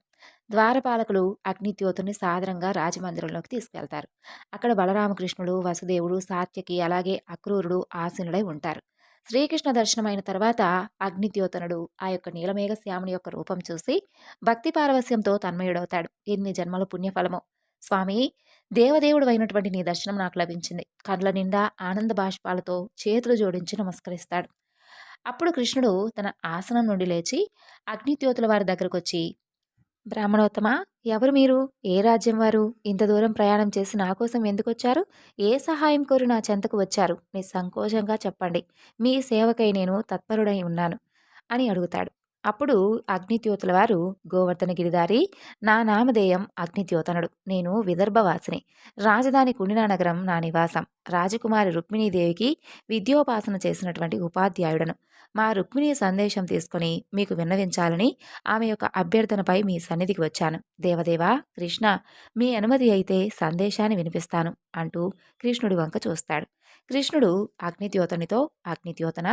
ద్వారపాలకులు అగ్నిద్యోతుని సాదరంగా రాజమందిరంలోకి తీసుకెళ్తారు. అక్కడ బలరామకృష్ణుడు, వసుదేవుడు, సాత్యకి అలాగే అక్రూరుడు ఆసీనుడై ఉంటారు. శ్రీకృష్ణ దర్శనమైన తర్వాత అగ్నిద్యోతనుడు ఆ యొక్క నీలమేఘ శ్యాముని యొక్క రూపం చూసి భక్తి పారవస్యంతో తన్మయుడవుతాడు. ఎన్ని జన్మల పుణ్యఫలమో స్వామి, దేవదేవుడు అయినటువంటి నీ దర్శనం నాకు లభించింది. కళ్ళ నిండా ఆనంద బాష్పాలతో చేతులు జోడించి నమస్కరిస్తాడు. అప్పుడు కృష్ణుడు తన ఆసనం నుండి లేచి అగ్నిద్యోతుల వారి దగ్గరకు వచ్చి, బ్రాహ్మణోత్తమ, ఎవరు మీరు? ఏ రాజ్యం వారు? ఇంత దూరం ప్రయాణం చేసి నా కోసం ఎందుకొచ్చారు? ఏ సహాయం కోరి నా చెంతకు వచ్చారు? నిస్సంకోచంగా చెప్పండి. మీ సేవకై నేను తత్పరుడై ఉన్నాను అని అడుగుతాడు. అప్పుడు అగ్నిద్యోతుల వారు, గోవర్ధన గిరిధారి, నా నామధేయం అగ్నిద్యోతనుడు. నేను విదర్భవాసిని. రాజధాని కుండినా నగరం నా నివాసం. రాజకుమారి రుక్మిణీదేవికి విద్యోపాసన చేసినటువంటి ఉపాధ్యాయుడను. మా రుక్మిణి సందేశం తీసుకుని మీకు విన్నవించాలని ఆమె యొక్క అభ్యర్థనపై మీ సన్నిధికి వచ్చాను. దేవదేవా, కృష్ణ, మీ అనుమతి అయితే సందేశాన్ని వినిపిస్తాను అంటూ కృష్ణుడి వంక చూస్తాడు. కృష్ణుడు అగ్నిద్యోతనితో, అగ్నిద్యోతన,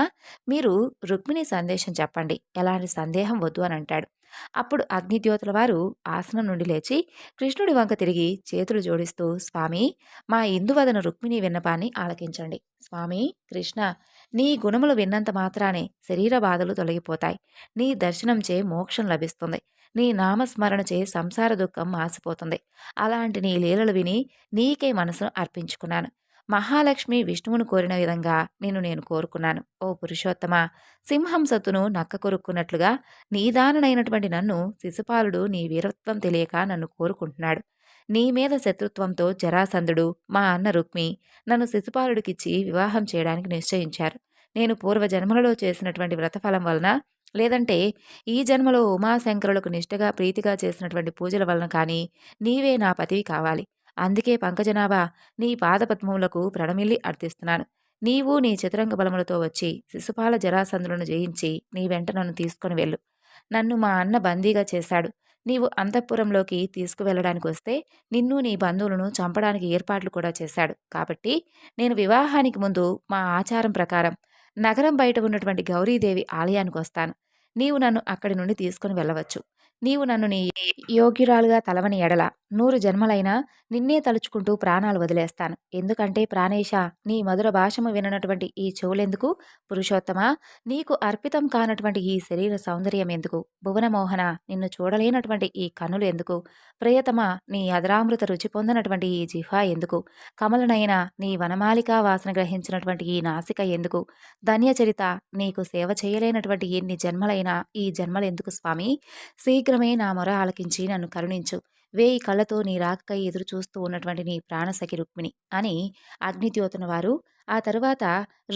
మీరు రుక్మిణి సందేశం చెప్పండి, ఎలాంటి సందేహం వద్దు అని అంటాడు. అప్పుడు అగ్నిద్యోతుల వారు ఆసనం నుండి లేచి కృష్ణుడి వంక తిరిగి చేతులు జోడిస్తూ, స్వామి, మా ఇందువదన రుక్మిణి విన్నపాన్ని ఆలకించండి. స్వామి కృష్ణ, నీ గుణములు విన్నంత మాత్రానే శరీర బాధలు తొలగిపోతాయి. నీ దర్శనంచే మోక్షం లభిస్తుంది. నీ నామస్మరణచే సంసార దుఃఖం మాసిపోతుంది. అలాంటి నీ లీలలు విని నీకే మనసును అర్పించుకున్నాను. మహాలక్ష్మి విష్ణువును కోరిన విధంగా నేను కోరుకున్నాను. ఓ పురుషోత్తమ, సింహం సత్తును నక్క కొరుక్కున్నట్లుగా నీదాననైనటువంటి నన్ను శిశుపాలుడు నీ వీరత్వం తెలియక నన్ను కోరుకుంటున్నాడు. నీ మీద శత్రుత్వంతో జరాసంధుడు, మా అన్న రుక్మి నన్ను శిశుపాలుడికిచ్చి వివాహం చేయడానికి నిశ్చయించారు. నేను పూర్వజన్మలలో చేసినటువంటి వ్రతఫలం వలన, లేదంటే ఈ జన్మలో ఉమాశంకరులకు నిష్ఠగా ప్రీతిగా చేసినటువంటి పూజల వలన కానీ నీవే నా పతివి కావాలి. అందుకే పంకజనాభా, నీ పాదపద్మములకు ప్రణమిల్లి అర్థిస్తున్నాను. నీవు నీ చతురంగ బలములతో వచ్చి శిశుపాల జరాసంధులను జయించి నీ వెంట నన్ను తీసుకుని వెళ్ళు. నన్ను మా అన్న బందీగా చేశాడు. నీవు అంతఃపురంలోకి తీసుకువెళ్ళడానికి వస్తే నిన్ను నీ బంధువులను చంపడానికి ఏర్పాట్లు కూడా చేశాడు. కాబట్టి నేను వివాహానికి ముందు మా ఆచారం ప్రకారం నగరం బయట ఉన్నటువంటి గౌరీదేవి ఆలయానికి వస్తాను. నీవు నన్ను అక్కడి నుండి తీసుకుని వెళ్ళవచ్చు. నీవు నన్ను నీ యోగ్యురాలుగా తలవని ఎడల 100 జన్మలైనా నిన్నే తలుచుకుంటూ ప్రాణాలు వదిలేస్తాను. ఎందుకంటే ప్రాణేశ, నీ మధుర భాషము విననటువంటి ఈ చెవులెందుకు? పురుషోత్తమ, నీకు అర్పితం కానటువంటి ఈ శరీర సౌందర్యం ఎందుకు? భువనమోహన, నిన్ను చూడలేనటువంటి ఈ కన్నులు ఎందుకు? ప్రియతమ, నీ అదరామృత రుచి పొందనటువంటి ఈ జిహ్వ ఎందుకు? కమలనైన నీ వనమాలికా వాసన గ్రహించినటువంటి ఈ నాసిక ఎందుకు? ధన్యచరిత, నీకు సేవ చేయలేనటువంటి ఎన్ని జన్మలైనా ఈ జన్మలెందుకు స్వామి? శీఘ్రమే నా మొర ఆలకించి నన్ను కరుణించు. 1000 కళ్ళతో నీ రాకకై ఎదురు చూస్తూ ఉన్నటువంటి నీ ప్రాణసఖి రుక్మిణి అని అగ్నిద్యోతన వారు ఆ తరువాత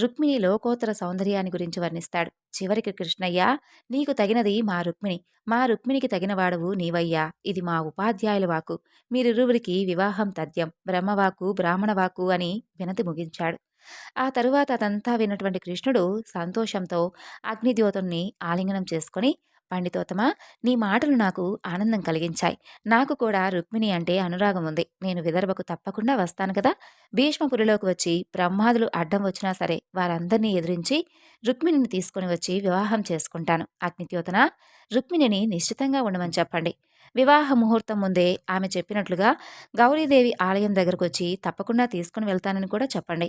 రుక్మిణి లోకోత్తర సౌందర్యాన్ని గురించి వర్ణిస్తాడు. చివరికి కృష్ణయ్య, నీకు తగినది మా రుక్మిణి, మా రుక్మిణికి తగినవాడవు నీవయ్యా. ఇది మా ఉపాధ్యాయుల వాకు. మీరిరువురికి వివాహం తథ్యం. బ్రహ్మవాకు బ్రాహ్మణవాకు అని వినతి ముగించాడు. ఆ తరువాత అదంతా విన్నటువంటి కృష్ణుడు సంతోషంతో అగ్నిద్యోతుణ్ణి ఆలింగనం చేసుకొని, పండితోత్తమ, నీ మాటలు నాకు ఆనందం కలిగించాయి. నాకు కూడా రుక్మిణి అంటే అనురాగం ఉంది. నేను విదర్భకు తప్పకుండా వస్తాను కదా. భీష్మపురిలోకి వచ్చి బ్రహ్మాదులు అడ్డం వచ్చినా సరే వారందరినీ ఎదిరించి రుక్మిణిని తీసుకుని వచ్చి వివాహం చేసుకుంటాను. అగ్నిద్యోతన, రుక్మిణిని నిశ్చితంగా ఉండమని చెప్పండి. వివాహ ముహూర్తం ముందే ఆమె చెప్పినట్లుగా గౌరీదేవి ఆలయం దగ్గరకు వచ్చి తప్పకుండా తీసుకుని వెళ్తానని కూడా చెప్పండి.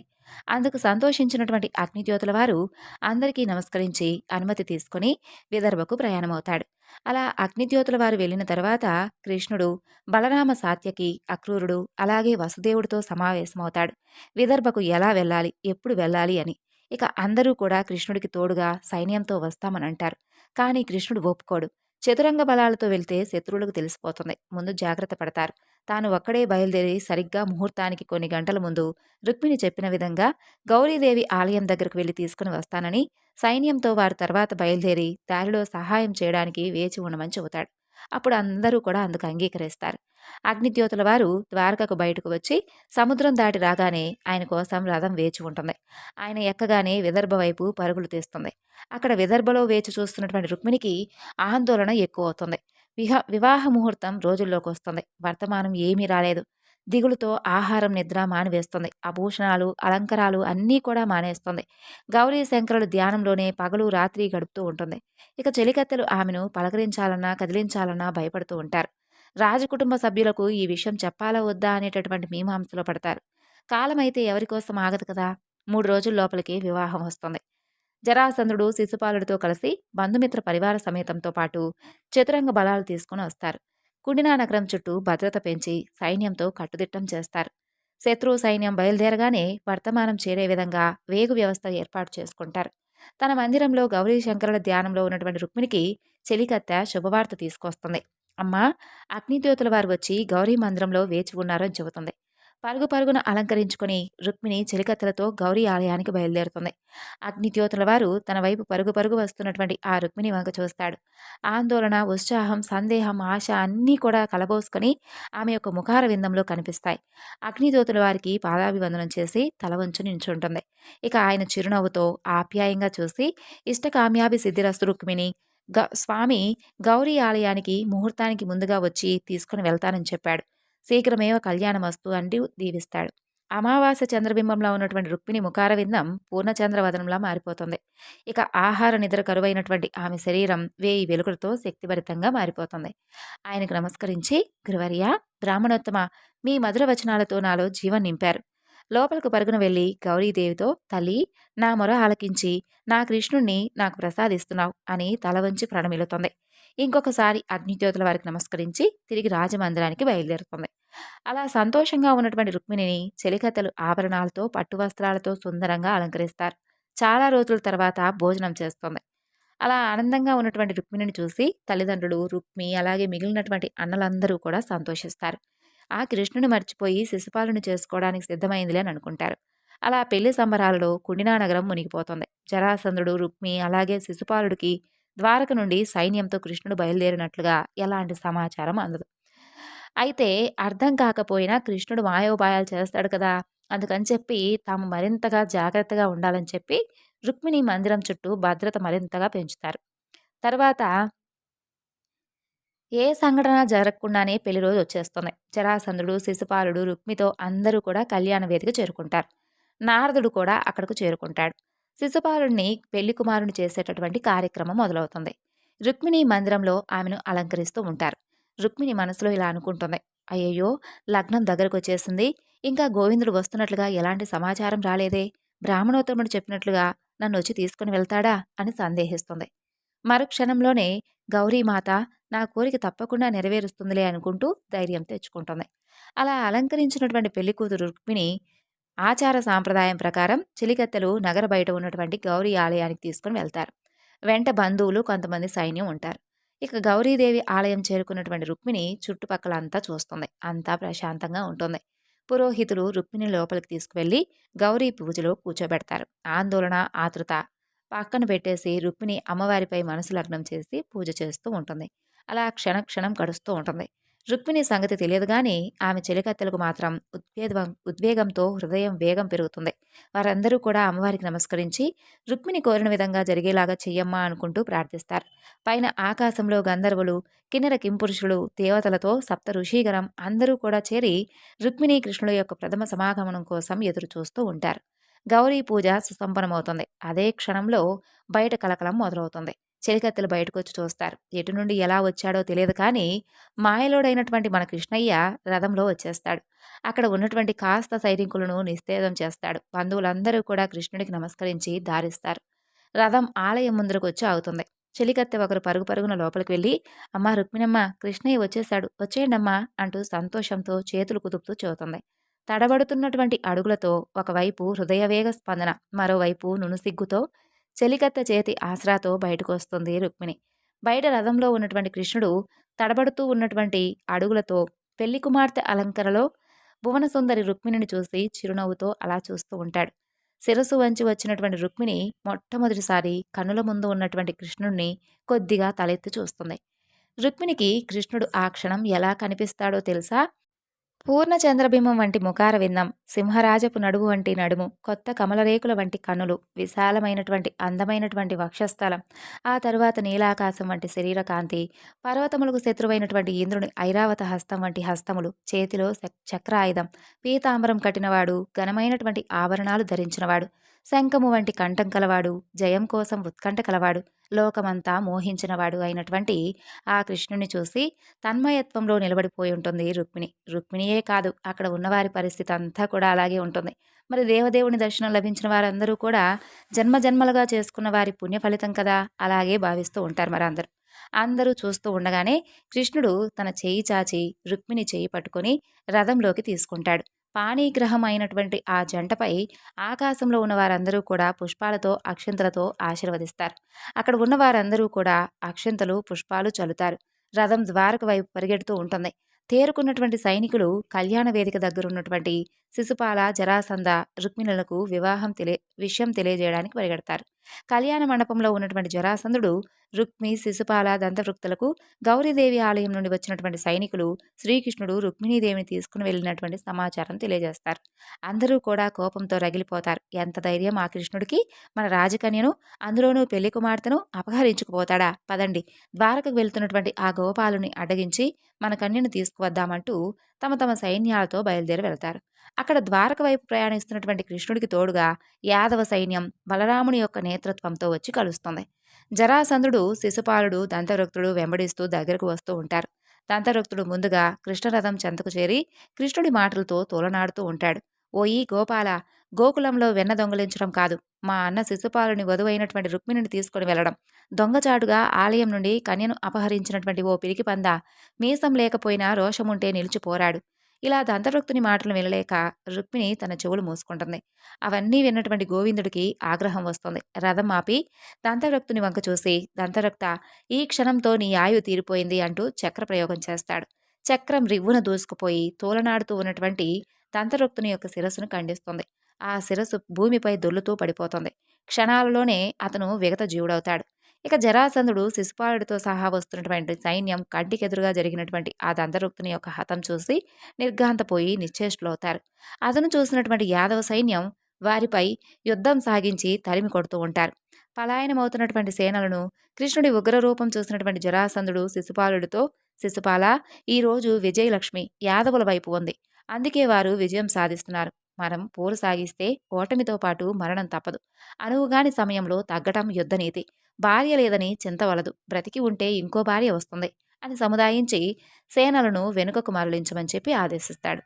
అందుకు సంతోషించినటువంటి అగ్నిద్యోతుల వారు అందరికీ నమస్కరించి అనుమతి తీసుకుని విదర్భకు ప్రయాణమవుతాడు. అలా అగ్నిద్యోతుల వారు వెళ్ళిన తర్వాత కృష్ణుడు బలరామ సాత్యకి, అక్రూరుడు అలాగే వసుదేవుడితో సమావేశమవుతాడు. విదర్భకు ఎలా వెళ్ళాలి, ఎప్పుడు వెళ్ళాలి అని. ఇక అందరూ కూడా కృష్ణుడికి తోడుగా సైన్యంతో వస్తామని అంటారు. కానీ కృష్ణుడు ఒప్పుకోడు. చతురంగ బలాలతో వెళ్తే శత్రువులకు తెలిసిపోతుంది. ముందు జాగ్రత్త పడతారు. తాను ఒక్కడే బయలుదేరి సరిగ్గా ముహూర్తానికి కొన్ని గంటల ముందు రుక్మిణి చెప్పిన విధంగా గౌరీదేవి ఆలయం దగ్గరకు వెళ్లి తీసుకుని వస్తానని సైన్యంతో వారు తర్వాత బయలుదేరి దారిలో సహాయం చేయడానికి వేచి ఉండమని చెబుతాడు. అప్పుడు అందరూ కూడా అందుకు అంగీకరిస్తారు. అగ్నిద్యోతుల వారు ద్వారకకు బయటకు వచ్చి సముద్రం దాటి రాగానే ఆయన కోసం రథం వేచి ఉంటుంది. ఆయన ఎక్కగానే విదర్భ వైపు పరుగులు తీస్తుంది. అక్కడ విదర్భలో వేచి చూస్తున్నటువంటి రుక్మిణికి ఆందోళన ఎక్కువ అవుతుంది. వివాహ ముహూర్తం రోజుల్లోకి వస్తుంది. వర్తమానం ఏమీ రాలేదు. దిగులుతో ఆహారం నిద్ర మానివేస్తుంది. ఆభూషణాలు అలంకరాలు అన్నీ కూడా మానేస్తుంది. గౌరీ శంకరులు ధ్యానంలోనే పగలు రాత్రి గడుపుతూ ఉంటుంది. ఇక చెలికత్తెలు ఆమెను పలకరించాలన్నా కదిలించాలన్నా భయపడుతూ ఉంటారు. రాజకుటుంబ సభ్యులకు ఈ విషయం చెప్పాలా వద్దా అనేటటువంటి మీమాంసలో పడతారు. కాలమైతే ఎవరికోసం ఆగదు కదా. 3 రోజుల లోపలికి వివాహం వస్తుంది. జరాసంధుడు శిశుపాలుడితో కలిసి బంధుమిత్ర పరివార సమేతంతో పాటు చతురంగ బలాలు తీసుకుని వస్తారు. కుండినా నగరం చుట్టూ భద్రత పెంచి సైన్యంతో కట్టుదిట్టం చేస్తారు. శత్రు సైన్యం బయలుదేరగానే వర్తమానం చేరే విధంగా వేగు వ్యవస్థ ఏర్పాటు చేసుకుంటారు. తన మందిరంలో గౌరీశంకరుల ధ్యానంలో ఉన్నటువంటి రుక్మిణికి చెలికత్తె శుభవార్త తీసుకొస్తుంది. అమ్మా, అగ్నిద్యోతుల వారు వచ్చి గౌరీ మందిరంలో వేచి ఉన్నారని చెబుతుంది. పరుగు పరుగున అలంకరించుకుని రుక్మిణి చెలికత్తెలతో గౌరీ ఆలయానికి బయలుదేరుతుంది. అగ్నిద్యోతుల వారు తన వైపు పరుగు పరుగు వస్తున్నటువంటి ఆ రుక్మిణి వంక చూస్తాడు. ఆందోళన, ఉత్సాహం, సందేహం, ఆశ అన్నీ కూడా కలబోసుకొని ఆమె యొక్క ముఖార విందంలో కనిపిస్తాయి. అగ్నిద్యోతుల వారికి పాదాభివందనం చేసి తల వంచి నించుంటుంది. ఇక ఆయన చిరునవ్వుతో ఆప్యాయంగా చూసి ఇష్టకామ్యాభి సిద్ధిరస్తు రుక్మిణి, స్వామి గౌరీ ఆలయానికి ముహూర్తానికి ముందుగా వచ్చి తీసుకుని వెళ్తానని చెప్పాడు. శీఘ్రమేవ కళ్యాణమస్తు అంటూ దీవిస్తాడు. అమావాస్య చంద్రబింబంలో ఉన్నటువంటి రుక్మిణి ముఖార విందం పూర్ణచంద్రవదనంలా మారిపోతుంది. ఇక ఆహార నిద్ర కరువైనటువంటి ఆమె శరీరం 1000 వెలుగులతో శక్తిభరితంగా మారిపోతుంది. ఆయనకు నమస్కరించి, గురువర్య, బ్రాహ్మణోత్తమ, మీ మధుర వచనాలతో నాలో జీవం నింపారు. లోపలకు పరుగున వెళ్ళి గౌరీదేవితో, తల్లి, నా మొర ఆలకించి నా కృష్ణుణ్ణి నాకు ప్రసాదిస్తున్నావు అని తల వంచి ప్రణమిలుతుంది. ఇంకొకసారి అగ్నిజ్యోతుల వారికి నమస్కరించి తిరిగి రాజమందిరానికి బయలుదేరుతుంది. అలా సంతోషంగా ఉన్నటువంటి రుక్మిణిని చెలికత్తెలు ఆభరణాలతో పట్టు వస్త్రాలతో సుందరంగా అలంకరిస్తారు. చాలా రోజుల తర్వాత భోజనం చేస్తుంది. అలా ఆనందంగా ఉన్నటువంటి రుక్మిణిని చూసి తల్లిదండ్రులు, రుక్మి, అలాగే మిగిలినటువంటి అన్నలందరూ కూడా సంతోషిస్తారు. ఆ కృష్ణుని మర్చిపోయి శిశుపాలుని చేసుకోవడానికి సిద్ధమైందిలే అని అనుకుంటారు. అలా పెళ్లి సంబరాలలో కుండినా నగరం మునిగిపోతుంది. జరాసంధుడు, రుక్మి, అలాగే శిశుపాలుడికి ద్వారక నుండి సైన్యంతో కృష్ణుడు బయలుదేరినట్లుగా ఎలాంటి సమాచారం అందదు. అయితే అర్థం కాకపోయినా కృష్ణుడు మాయోపాయాలు చేస్తాడు కదా. అందుకని చెప్పి తాము మరింతగా జాగ్రత్తగా ఉండాలని చెప్పి రుక్మిణి మందిరం చుట్టూ భద్రత మరింతగా పెంచుతారు. తర్వాత ఏ సంఘటన జరగకుండానే పెళ్లి రోజు వచ్చేస్తుంది. జరాసంధుడు, శిశుపాలుడు, రుక్మితో అందరూ కూడా కళ్యాణ వేదిక చేరుకుంటారు. నారదుడు కూడా అక్కడకు చేరుకుంటాడు. శిశుపాలుడిని పెళ్లి కుమారుని చేసేటటువంటి కార్యక్రమం మొదలవుతుంది. రుక్మిణి మందిరంలో ఆమెను అలంకరిస్తూ ఉంటారు. రుక్మిణి మనసులో ఇలా అనుకుంటుంది, అయ్యయ్యో, లగ్నం దగ్గరకు వచ్చేసింది. ఇంకా గోవిందుడు వస్తున్నట్లుగా ఎలాంటి సమాచారం రాలేదే. బ్రాహ్మణోత్తముడు చెప్పినట్లుగా నన్ను వచ్చి తీసుకుని వెళ్తాడా అని సందేహిస్తుంది. మరుక్షణంలోనే గౌరీమాత నా కోరిక తప్పకుండా నెరవేరుస్తుందిలే అనుకుంటూ ధైర్యం తెచ్చుకుంటుంది. అలా అలంకరించినటువంటి పెళ్లి కూతురు రుక్మిణి ఆచార సాంప్రదాయం ప్రకారం చెలికత్తెలు నగర బయట ఉన్నటువంటి గౌరీ ఆలయానికి తీసుకుని వెళ్తారు. వెంట బంధువులు, కొంతమంది సైన్యం ఉంటారు. ఇక గౌరీదేవి ఆలయం చేరుకున్నటువంటి రుక్మిణి చుట్టుపక్కల అంతా చూస్తుంది. అంతా ప్రశాంతంగా ఉంటుంది. పురోహితులు రుక్మిణి లోపలికి తీసుకువెళ్లి గౌరీ పూజలో కూర్చోబెడతారు. ఆందోళన, ఆతృత పక్కన పెట్టేసి రుక్మిణి అమ్మవారిపై మనసు లగ్నం చేసి పూజ చేస్తూ ఉంటుంది. అలా క్షణం గడుస్తూ ఉంటుంది. రుక్మిణి సంగతి తెలియదు గాని ఆమె చెలికత్తెలకు మాత్రం ఉద్వేగంతో హృదయం వేగం పెరుగుతుంది. వారందరూ కూడా అమ్మవారికి నమస్కరించి రుక్మిణి కోరిన విధంగా జరిగేలాగా చెయ్యమ్మా అనుకుంటూ ప్రార్థిస్తారు. పైన ఆకాశంలో గంధర్వులు, కిన్నెర కింపురుషులు, దేవతలతో సప్త ఋషిగణం అందరూ కూడా చేరి రుక్మిణి కృష్ణుల యొక్క ప్రథమ సమాగమనం కోసం ఎదురు చూస్తూ ఉంటారు. గౌరీ పూజ సుసంపన్నమవుతుంది. అదే క్షణంలో బయట కలకలం మొదలవుతుంది. చెలికత్తెలు బయటకొచ్చి చూస్తారు. ఎటు నుండి ఎలా వచ్చాడో తెలియదు కానీ మాయలోడైనటువంటి మన కృష్ణయ్య రథంలో వచ్చేస్తాడు. అక్కడ ఉన్నటువంటి కాస్త సైనికులను నిస్తేజం చేస్తాడు. బంధువులందరూ కూడా కృష్ణుడికి నమస్కరించి దారిస్తారు. రథం ఆలయం ముందరకు వచ్చి ఆగుతుంది. చెలికత్తె ఒకరు పరుగు పరుగున లోపలికి వెళ్ళి, అమ్మా రుక్మిణమ్మ, కృష్ణయ్య వచ్చేశాడు, వచ్చేయండమ్మా అంటూ సంతోషంతో చేతులు కుదుపుతూ చెబుతుంది. తడబడుతున్నటువంటి అడుగులతో ఒకవైపు హృదయవేగ స్పందన, మరోవైపు నునుసిగ్గుతో చెలికత్తె చేతి ఆసరాతో బయటకు వస్తుంది రుక్మిణి. బయట రథంలో ఉన్నటువంటి కృష్ణుడు తడబడుతూ ఉన్నటువంటి అడుగులతో పెళ్లి కుమార్తె అలంకరలో భువనసుందరి రుక్మిణిని చూసి చిరునవ్వుతో అలా చూస్తూ ఉంటాడు. శిరస్సు వంచి వచ్చినటువంటి రుక్మిణి మొట్టమొదటిసారి కన్నుల ముందు ఉన్నటువంటి కృష్ణుణ్ణి కొద్దిగా తలెత్తి చూస్తుంది. రుక్మిణికి కృష్ణుడు ఆ క్షణం ఎలా కనిపిస్తాడో తెలుసా? పూర్ణ చంద్రబింబం వంటి ముఖార విందం, సింహరాజపు నడుము వంటి నడుము, కొత్త కమలరేకుల వంటి కన్నులు, విశాలమైనటువంటి అందమైనటువంటి వక్షస్థలం, ఆ తరువాత నీలాకాశం వంటి శరీర కాంతి, పర్వతములకు శత్రువైనటువంటి ఇంద్రుని ఐరావత హస్తం వంటి హస్తములు, చేతిలో చక్రాయుధం, పీతాంబరం కట్టినవాడు, ఘనమైనటువంటి ఆభరణాలు ధరించినవాడు, శంఖము వంటి కంఠం కలవాడు, జయం కోసం ఉత్కంఠ కలవాడు, లోకమంతా మోహించినవాడు అయినటువంటి ఆ కృష్ణుని చూసి తన్మయత్వంలో నిలబడిపోయి ఉంటుంది రుక్మిణి. రుక్మిణియే కాదు, అక్కడ ఉన్నవారి పరిస్థితి అంతా కూడా అలాగే ఉంటుంది. మరి దేవదేవుని దర్శనం లభించిన వారందరూ కూడా జన్మజన్మలుగా చేసుకున్న వారి పుణ్య ఫలితం కదా, అలాగే భావిస్తూ ఉంటారు మరి అందరూ. అందరూ చూస్తూ ఉండగానే కృష్ణుడు తన చేయి చాచి రుక్మిణి చేయి పట్టుకొని రథంలోకి తీసుకుంటాడు. పాణిగ్రహం అయినటువంటి ఆ జంటపై ఆకాశంలో ఉన్న వారందరూ కూడా పుష్పాలతో అక్షింతలతో ఆశీర్వదిస్తారు. అక్కడ ఉన్న వారందరూ కూడా అక్షింతలు పుష్పాలు చల్లుతారు. రథం ద్వారక వైపు పరిగెడుతూ ఉంటుంది. తేరుకున్నటువంటి సైనికులు కళ్యాణ వేదిక దగ్గరున్నటువంటి శిశుపాల, జరాసంధ, రుక్మిణులకు విషయం తెలియజేయడానికి పరిగెడతారు. కళ్యాణ మండపంలో ఉన్నటువంటి జరాసంధుడు రుక్మి, శిశుపాల దంతవృక్తులకు గౌరీదేవి ఆలయం నుండి వచ్చినటువంటి సైనికులు శ్రీకృష్ణుడు రుక్మిణీదేవిని తీసుకుని వెళ్ళినటువంటి సమాచారం తెలియజేస్తారు. అందరూ కూడా కోపంతో రగిలిపోతారు. ఎంత ధైర్యం ఆ కృష్ణుడికి! మన రాజకన్యను, అందులోనూ పెళ్లి కుమార్తెను అపహరించుకుపోతాడా? పదండి, ద్వారకకు వెళ్తున్నటువంటి ఆ గోపాలుని అడ్డగించి మన కన్యను తీసుకువద్దామంటూ తమ తమ సైన్యాలతో బయలుదేరి వెళ్తారు. అక్కడ ద్వారక వైపు ప్రయాణిస్తున్నటువంటి కృష్ణుడికి తోడుగా యాదవ సైన్యం బలరాముని యొక్క నేతృత్వంతో వచ్చి కలుస్తుంది. జరాసంధుడు, శిశుపాలుడు, దంతవృక్తుడు వెంబడిస్తూ దగ్గరకు వస్తూ ఉంటారు. దంతవృక్తుడు ముందుగా కృష్ణరథం చెంతకు చేరి కృష్ణుడి మాటలతో తోలనాడుతూ ఉంటాడు. ఓయి గోపాల, గోకులంలో వెన్న దొంగలించడం కాదు, మా అన్న శిశుపాలుని వధువైనటువంటి రుక్మిణిని తీసుకుని వెళ్లడం, దొంగచాటుగా ఆలయం నుండి కన్యను అపహరించినటువంటి ఓ పిరికి పంద, మీసం లేకపోయినా రోషముంటే నిలిచి పోరాడు. ఇలా దంతవృక్తుని మాటలు వినలేక రుక్మిణి తన చెవులు మూసుకుంటుంది. అవన్నీ విన్నటువంటి గోవిందుడికి ఆగ్రహం వస్తుంది. రథం ఆపి దంతవృక్తుని వంక చూసి, దంతవృక్త, ఈ క్షణంతో నీ ఆయు తీరిపోయింది అంటూ చక్ర ప్రయోగం చేస్తాడు. చక్రం రివ్వున దూసుకుపోయి తోలనాడుతూ ఉన్నటువంటి దంతవృక్తుని యొక్క శిరస్సును ఖండిస్తుంది. ఆ శిరస్సు భూమిపై దొర్లుతూ పడిపోతుంది. క్షణాలలోనే అతను విగత జీవుడవుతాడు. ఇక జరాసంధుడు, శిశుపాలుడితో సహా వస్తున్నటువంటి సైన్యం కంటికెదురుగా జరిగినటువంటి ఆ దంతవృక్తుని యొక్క హతం చూసి నిర్ఘాంతపోయి నిశ్చేష్టులవుతారు. అతను చూసినటువంటి యాదవ సైన్యం వారిపై యుద్ధం సాగించి తరిమి కొడుతూ ఉంటారు. పలాయనమవుతున్నటువంటి సేనలను కృష్ణుడి ఉగ్రరూపం చూసినటువంటి జరాసంధుడు శిశుపాలుడితో, శిశుపాల, ఈరోజు విజయలక్ష్మి యాదవుల వైపు ఉంది, అందుకే వారు విజయం సాధిస్తున్నారు. మనం పోరు సాగిస్తే ఓటమితో పాటు మరణం తప్పదు. అనువుగాని సమయంలో తగ్గటం యుద్ధనీతి. భార్య లేదని చింతవలదు, బ్రతికి ఉంటే ఇంకో భార్య వస్తుంది అని సముదాయించి సేనలను వెనుకకు మరలించమని చెప్పి ఆదేశిస్తాడు.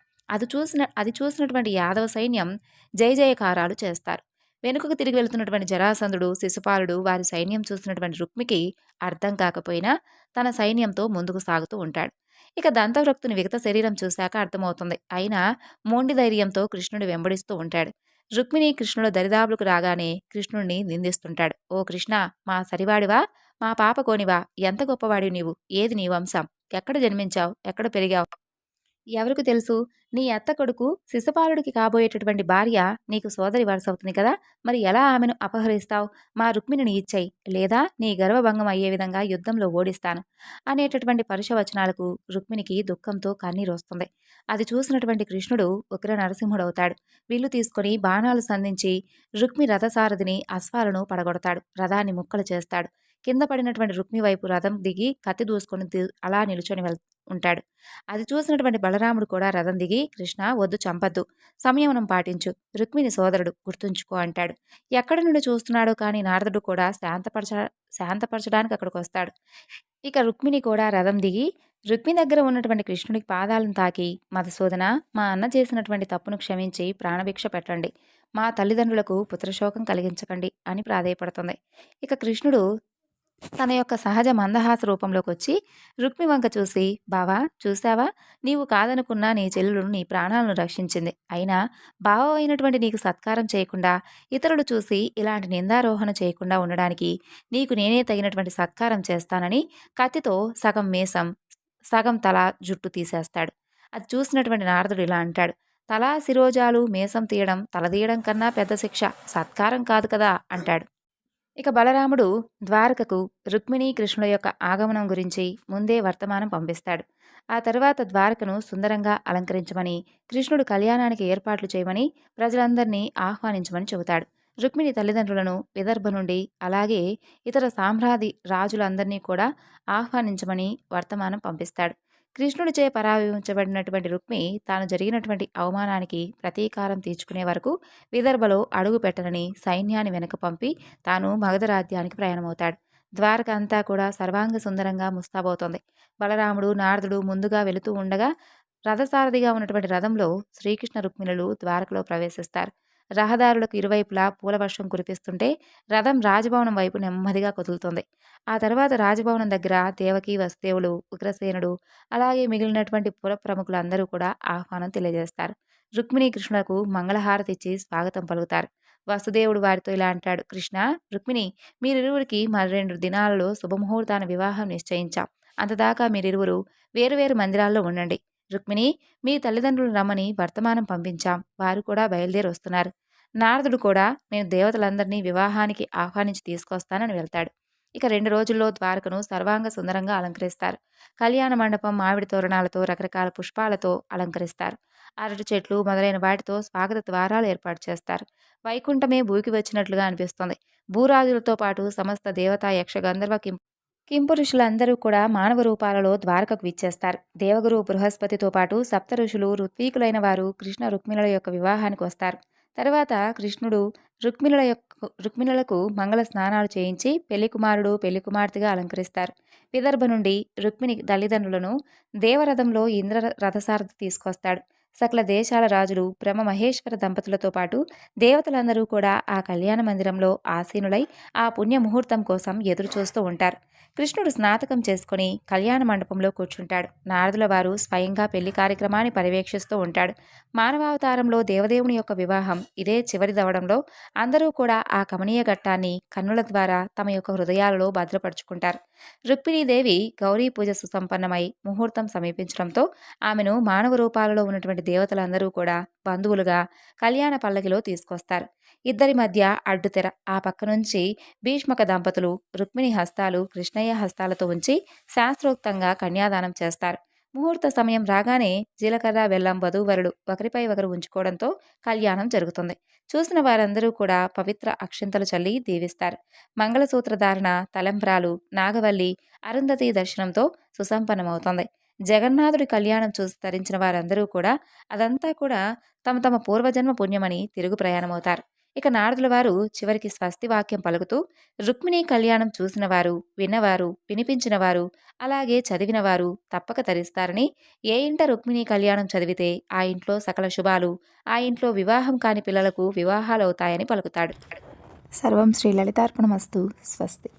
అది చూసినటువంటి యాదవ సైన్యం జయ జయకారాలు చేస్తారు. వెనుకకు తిరిగి వెళుతున్నటువంటి జరాసంధుడు, శిశుపాలుడు, వారి సైన్యం చూసినటువంటి రుక్మికి అర్థం కాకపోయినా తన సైన్యంతో ముందుకు సాగుతూ ఉంటాడు. ఇక దంతవృక్తుని విగత శరీరం చూశాక అర్థమవుతుంది. అయినా మొండి ధైర్యంతో కృష్ణుడి వెంబడిస్తూ ఉంటాడు. రుక్మిణి కృష్ణుడు దరిదాపులకు రాగానే కృష్ణుడిని నిందిస్తుంటాడు. ఓ కృష్ణ, మా సరివాడివా, మా పాప కోనివా, ఎంత గొప్పవాడివి నీవు, ఏది నీ వంశం, ఎక్కడ జన్మించావు, ఎక్కడ పెరిగావు, ఎవరికి తెలుసు? నీ అత్త కొడుకు శిశుపాలుడికి కాబోయేటటువంటి భార్య నీకు సోదరి వరుసవుతుంది కదా, మరి ఎలా ఆమెను అపహరిస్తావు? మా రుక్మిణిని ఇచ్చేయి, లేదా నీ గర్వభంగం అయ్యే విధంగా యుద్ధంలో ఓడిస్తాను అనేటటువంటి పరుషవచనాలకు రుక్మిణికి దుఃఖంతో కన్నీరు వస్తుంది. అది చూసినటువంటి కృష్ణుడు ఉగ్ర నరసింహుడవుతాడు. విల్లు తీసుకొని బాణాలు సంధించి రుక్మి రథసారథిని, అశ్వాలను పడగొడతాడు. రథాన్ని ముక్కలు చేస్తాడు. కింద పడినటువంటి రుక్మి వైపు రథం దిగి కత్తి దూసుకొని అలా నిలుచొని ఉంటాడు. అది చూసినటువంటి బలరాముడు కూడా రథం దిగి, కృష్ణ వద్దు, చంపద్దు, సంయమనం పాటించు, రుక్మిణి సోదరుడు, గుర్తుంచుకో అంటాడు. ఎక్కడి నుండి చూస్తున్నాడో కానీ నారదుడు కూడా శాంతపరచడానికి అక్కడికి వస్తాడు. ఇక రుక్మిణి కూడా రథం దిగి రుక్మి దగ్గర ఉన్నటువంటి కృష్ణుడికి పాదాలను తాకి, మధుసూదన, మా అన్న చేసినటువంటి తప్పును క్షమించి ప్రాణభిక్ష పెట్టండి, మా తల్లిదండ్రులకు పుత్రశోకం కలిగించకండి అని ప్రాధేయపడుతుంది. ఇక కృష్ణుడు తన యొక్క సహజ మందహాస రూపంలోకి వచ్చి రుక్మి వంక చూసి, బావా, చూశావా, నీవు కాదనుకున్నా నీ చెల్లెలు నీ ప్రాణాలను రక్షించింది. అయినా బావ అయినటువంటి నీకు సత్కారం చేయకుండా, ఇతరులు చూసి ఇలాంటి నిందారోహణ చేయకుండా ఉండడానికి నీకు నేనే తగినటువంటి సత్కారం చేస్తానని కత్తితో సగం మీసం, సగం తల, జుట్టు తీసేస్తాడు. అది చూసినటువంటి నారదుడు ఇలా అంటాడు. తలా శిరోజాలు మీసం తీయడం, తలదీయడం కన్నా పెద్ద శిక్ష సత్కారం కాదు కదా అంటాడు. ఇక బలరాముడు ద్వారకకు రుక్మిణీ కృష్ణుల యొక్క ఆగమనం గురించి ముందే వర్తమానం పంపిస్తాడు. ఆ తరువాత ద్వారకను సుందరంగా అలంకరించమని, కృష్ణుడు కళ్యాణానికి ఏర్పాట్లు చేయమని, ప్రజలందరినీ ఆహ్వానించమని చెబుతాడు. రుక్మిణి తల్లిదండ్రులను విదర్భ నుండి, అలాగే ఇతర సామ్రాజ్య రాజులందరినీ కూడా ఆహ్వానించమని వర్తమానం పంపిస్తాడు. కృష్ణుడిచే పరావించబడినటువంటి రుక్మి తాను జరిగినటువంటి అవమానానికి ప్రతీకారం తీర్చుకునే వరకు విదర్భలో అడుగు పెట్టనని సైన్యాన్ని వెనక పంపి తాను మగధ రాజ్యానికి ప్రయాణమవుతాడు. ద్వారక అంతా కూడా సర్వాంగ సుందరంగా ముస్తాబవుతోంది. బలరాముడు, నారదుడు ముందుగా వెళుతూ ఉండగా రథసారథిగా ఉన్నటువంటి రథంలో శ్రీకృష్ణ రుక్మిణులు ద్వారకలో ప్రవేశిస్తారు. రహదారులకు ఇరువైపులా పూలవర్షం కురిపిస్తుంటే రథం రాజభవనం వైపు నెమ్మదిగా కదులుతుంది. ఆ తర్వాత రాజభవనం దగ్గర దేవకి, వసుదేవులు, ఉగ్రసేనుడు, అలాగే మిగిలినటువంటి పుర ప్రముఖులందరూ కూడా ఆహ్వానం తెలియజేస్తారు. రుక్మిణీ కృష్ణులకు మంగళహారతి ఇచ్చి స్వాగతం పలుకుతారు. వసుదేవుడు వారితో ఇలా అంటాడు: కృష్ణ, రుక్మిణి, మీరిరువురికి మరి 2 దినాలలో శుభముహూర్తాన వివాహం నిశ్చయించాం. అంతదాకా మీరిరువురు వేరువేరు మందిరాల్లో ఉండండి. రుక్మిణి, మీ తల్లిదండ్రులు రమ్మని వర్తమానం పంపించాం. వారు కూడా బయలుదేరి వస్తున్నారు. నారదుడు కూడా నేను దేవతలందరినీ వివాహానికి ఆహ్వానించి తీసుకొస్తానని వెళ్తాడు. ఇక 2 రోజుల్లో ద్వారకను సర్వాంగ సుందరంగా అలంకరిస్తారు. కళ్యాణ మండపం మామిడి తోరణాలతో, రకరకాల పుష్పాలతో అలంకరిస్తారు. అరటి చెట్లు మొదలైన వాటితో స్వాగత ద్వారాలు ఏర్పాటు చేస్తారు. వైకుంఠమే భూకి వచ్చినట్లుగా అనిపిస్తుంది. భూరాజులతో పాటు సమస్త దేవతా, యక్ష, గంధర్వ, కింపురుషులందరూ కూడా మానవ రూపాలలో ద్వారకకు విచ్చేస్తారు. దేవగురు బృహస్పతితో పాటు సప్త ఋషులు, ఋత్వీకులైన వారు కృష్ణ రుక్మిణుల యొక్క వివాహానికి వస్తారు. తర్వాత కృష్ణుడు రుక్మిణులకు మంగళ స్నానాలు చేయించి పెళ్లి కుమారుడు, పెళ్లి కుమార్తెగా అలంకరిస్తారు. విదర్భ నుండి రుక్మిణి తల్లిదండ్రులను దేవరథంలో ఇంద్ర రథసారథి తీసుకొస్తాడు. సకల దేశాల రాజులు, బ్రహ్మ మహేశ్వర దంపతులతో పాటు దేవతలందరూ కూడా ఆ కళ్యాణ మందిరంలో ఆసీనులై ఆ పుణ్య ముహూర్తం కోసం ఎదురు చూస్తూ ఉంటారు. కృష్ణుడు స్నాతకం చేసుకుని కళ్యాణ మండపంలో కూర్చుంటాడు. నారదుల వారు స్వయంగా పెళ్లి కార్యక్రమాన్ని పర్యవేక్షిస్తూ ఉంటాడు. మానవావతారంలో దేవదేవుని యొక్క వివాహం ఇదే చివరిదవడంలో అందరూ కూడా ఆ కమనీయ ఘట్టాన్ని కన్నుల ద్వారా తమ యొక్క హృదయాలలో భద్రపరుచుకుంటారు. రుక్మిణీదేవి గౌరీ పూజ సుసంపన్నమై ముహూర్తం సమీపించడంతో ఆమెను మానవ రూపాలలో ఉన్నటువంటి దేవతలందరూ కూడా బంధువులుగా కళ్యాణ పల్లకిలో తీసుకొస్తారు. ఇద్దరి మధ్య అడ్డుతెర, ఆ పక్క నుంచి భీష్మక దంపతులు రుక్మిణి హస్తాలు కృష్ణయ్య హస్తాలతో ఉంచి శాస్త్రోక్తంగా కన్యాదానం చేస్తారు. ముహూర్త సమయం రాగానే జీలకర్ర, బెల్లం వధూవరులు ఒకరిపై ఒకరు ఉంచుకోవడంతో కళ్యాణం జరుగుతుంది. చూసిన వారందరూ కూడా పవిత్ర అక్షింతలు చల్లి దీవిస్తారు. మంగళసూత్ర ధారణ, తలంబ్రాలు, నాగవల్లి, అరుంధతి దర్శనంతో సుసంపన్నమవుతుంది. జగన్నాథుడి కళ్యాణం చూసి తరించిన వారందరూ కూడా అదంతా కూడా తమ తమ పూర్వజన్మ పుణ్యమని తిరుగు ప్రయాణమవుతారు. ఇక నారదుల వారు చివరికి స్వస్తి వాక్యం పలుకుతూ రుక్మిణీ కళ్యాణం చూసినవారు, విన్నవారు, వినిపించినవారు, అలాగే చదివినవారు తప్పక తరిస్తారని, ఏ ఇంట రుక్మిణీ కళ్యాణం చదివితే ఆ ఇంట్లో సకల శుభాలు, ఆ ఇంట్లో వివాహం కాని పిల్లలకు వివాహాలవుతాయని పలుకుతాడు. సర్వం శ్రీ లలితార్పణమస్తు. స్వస్తి.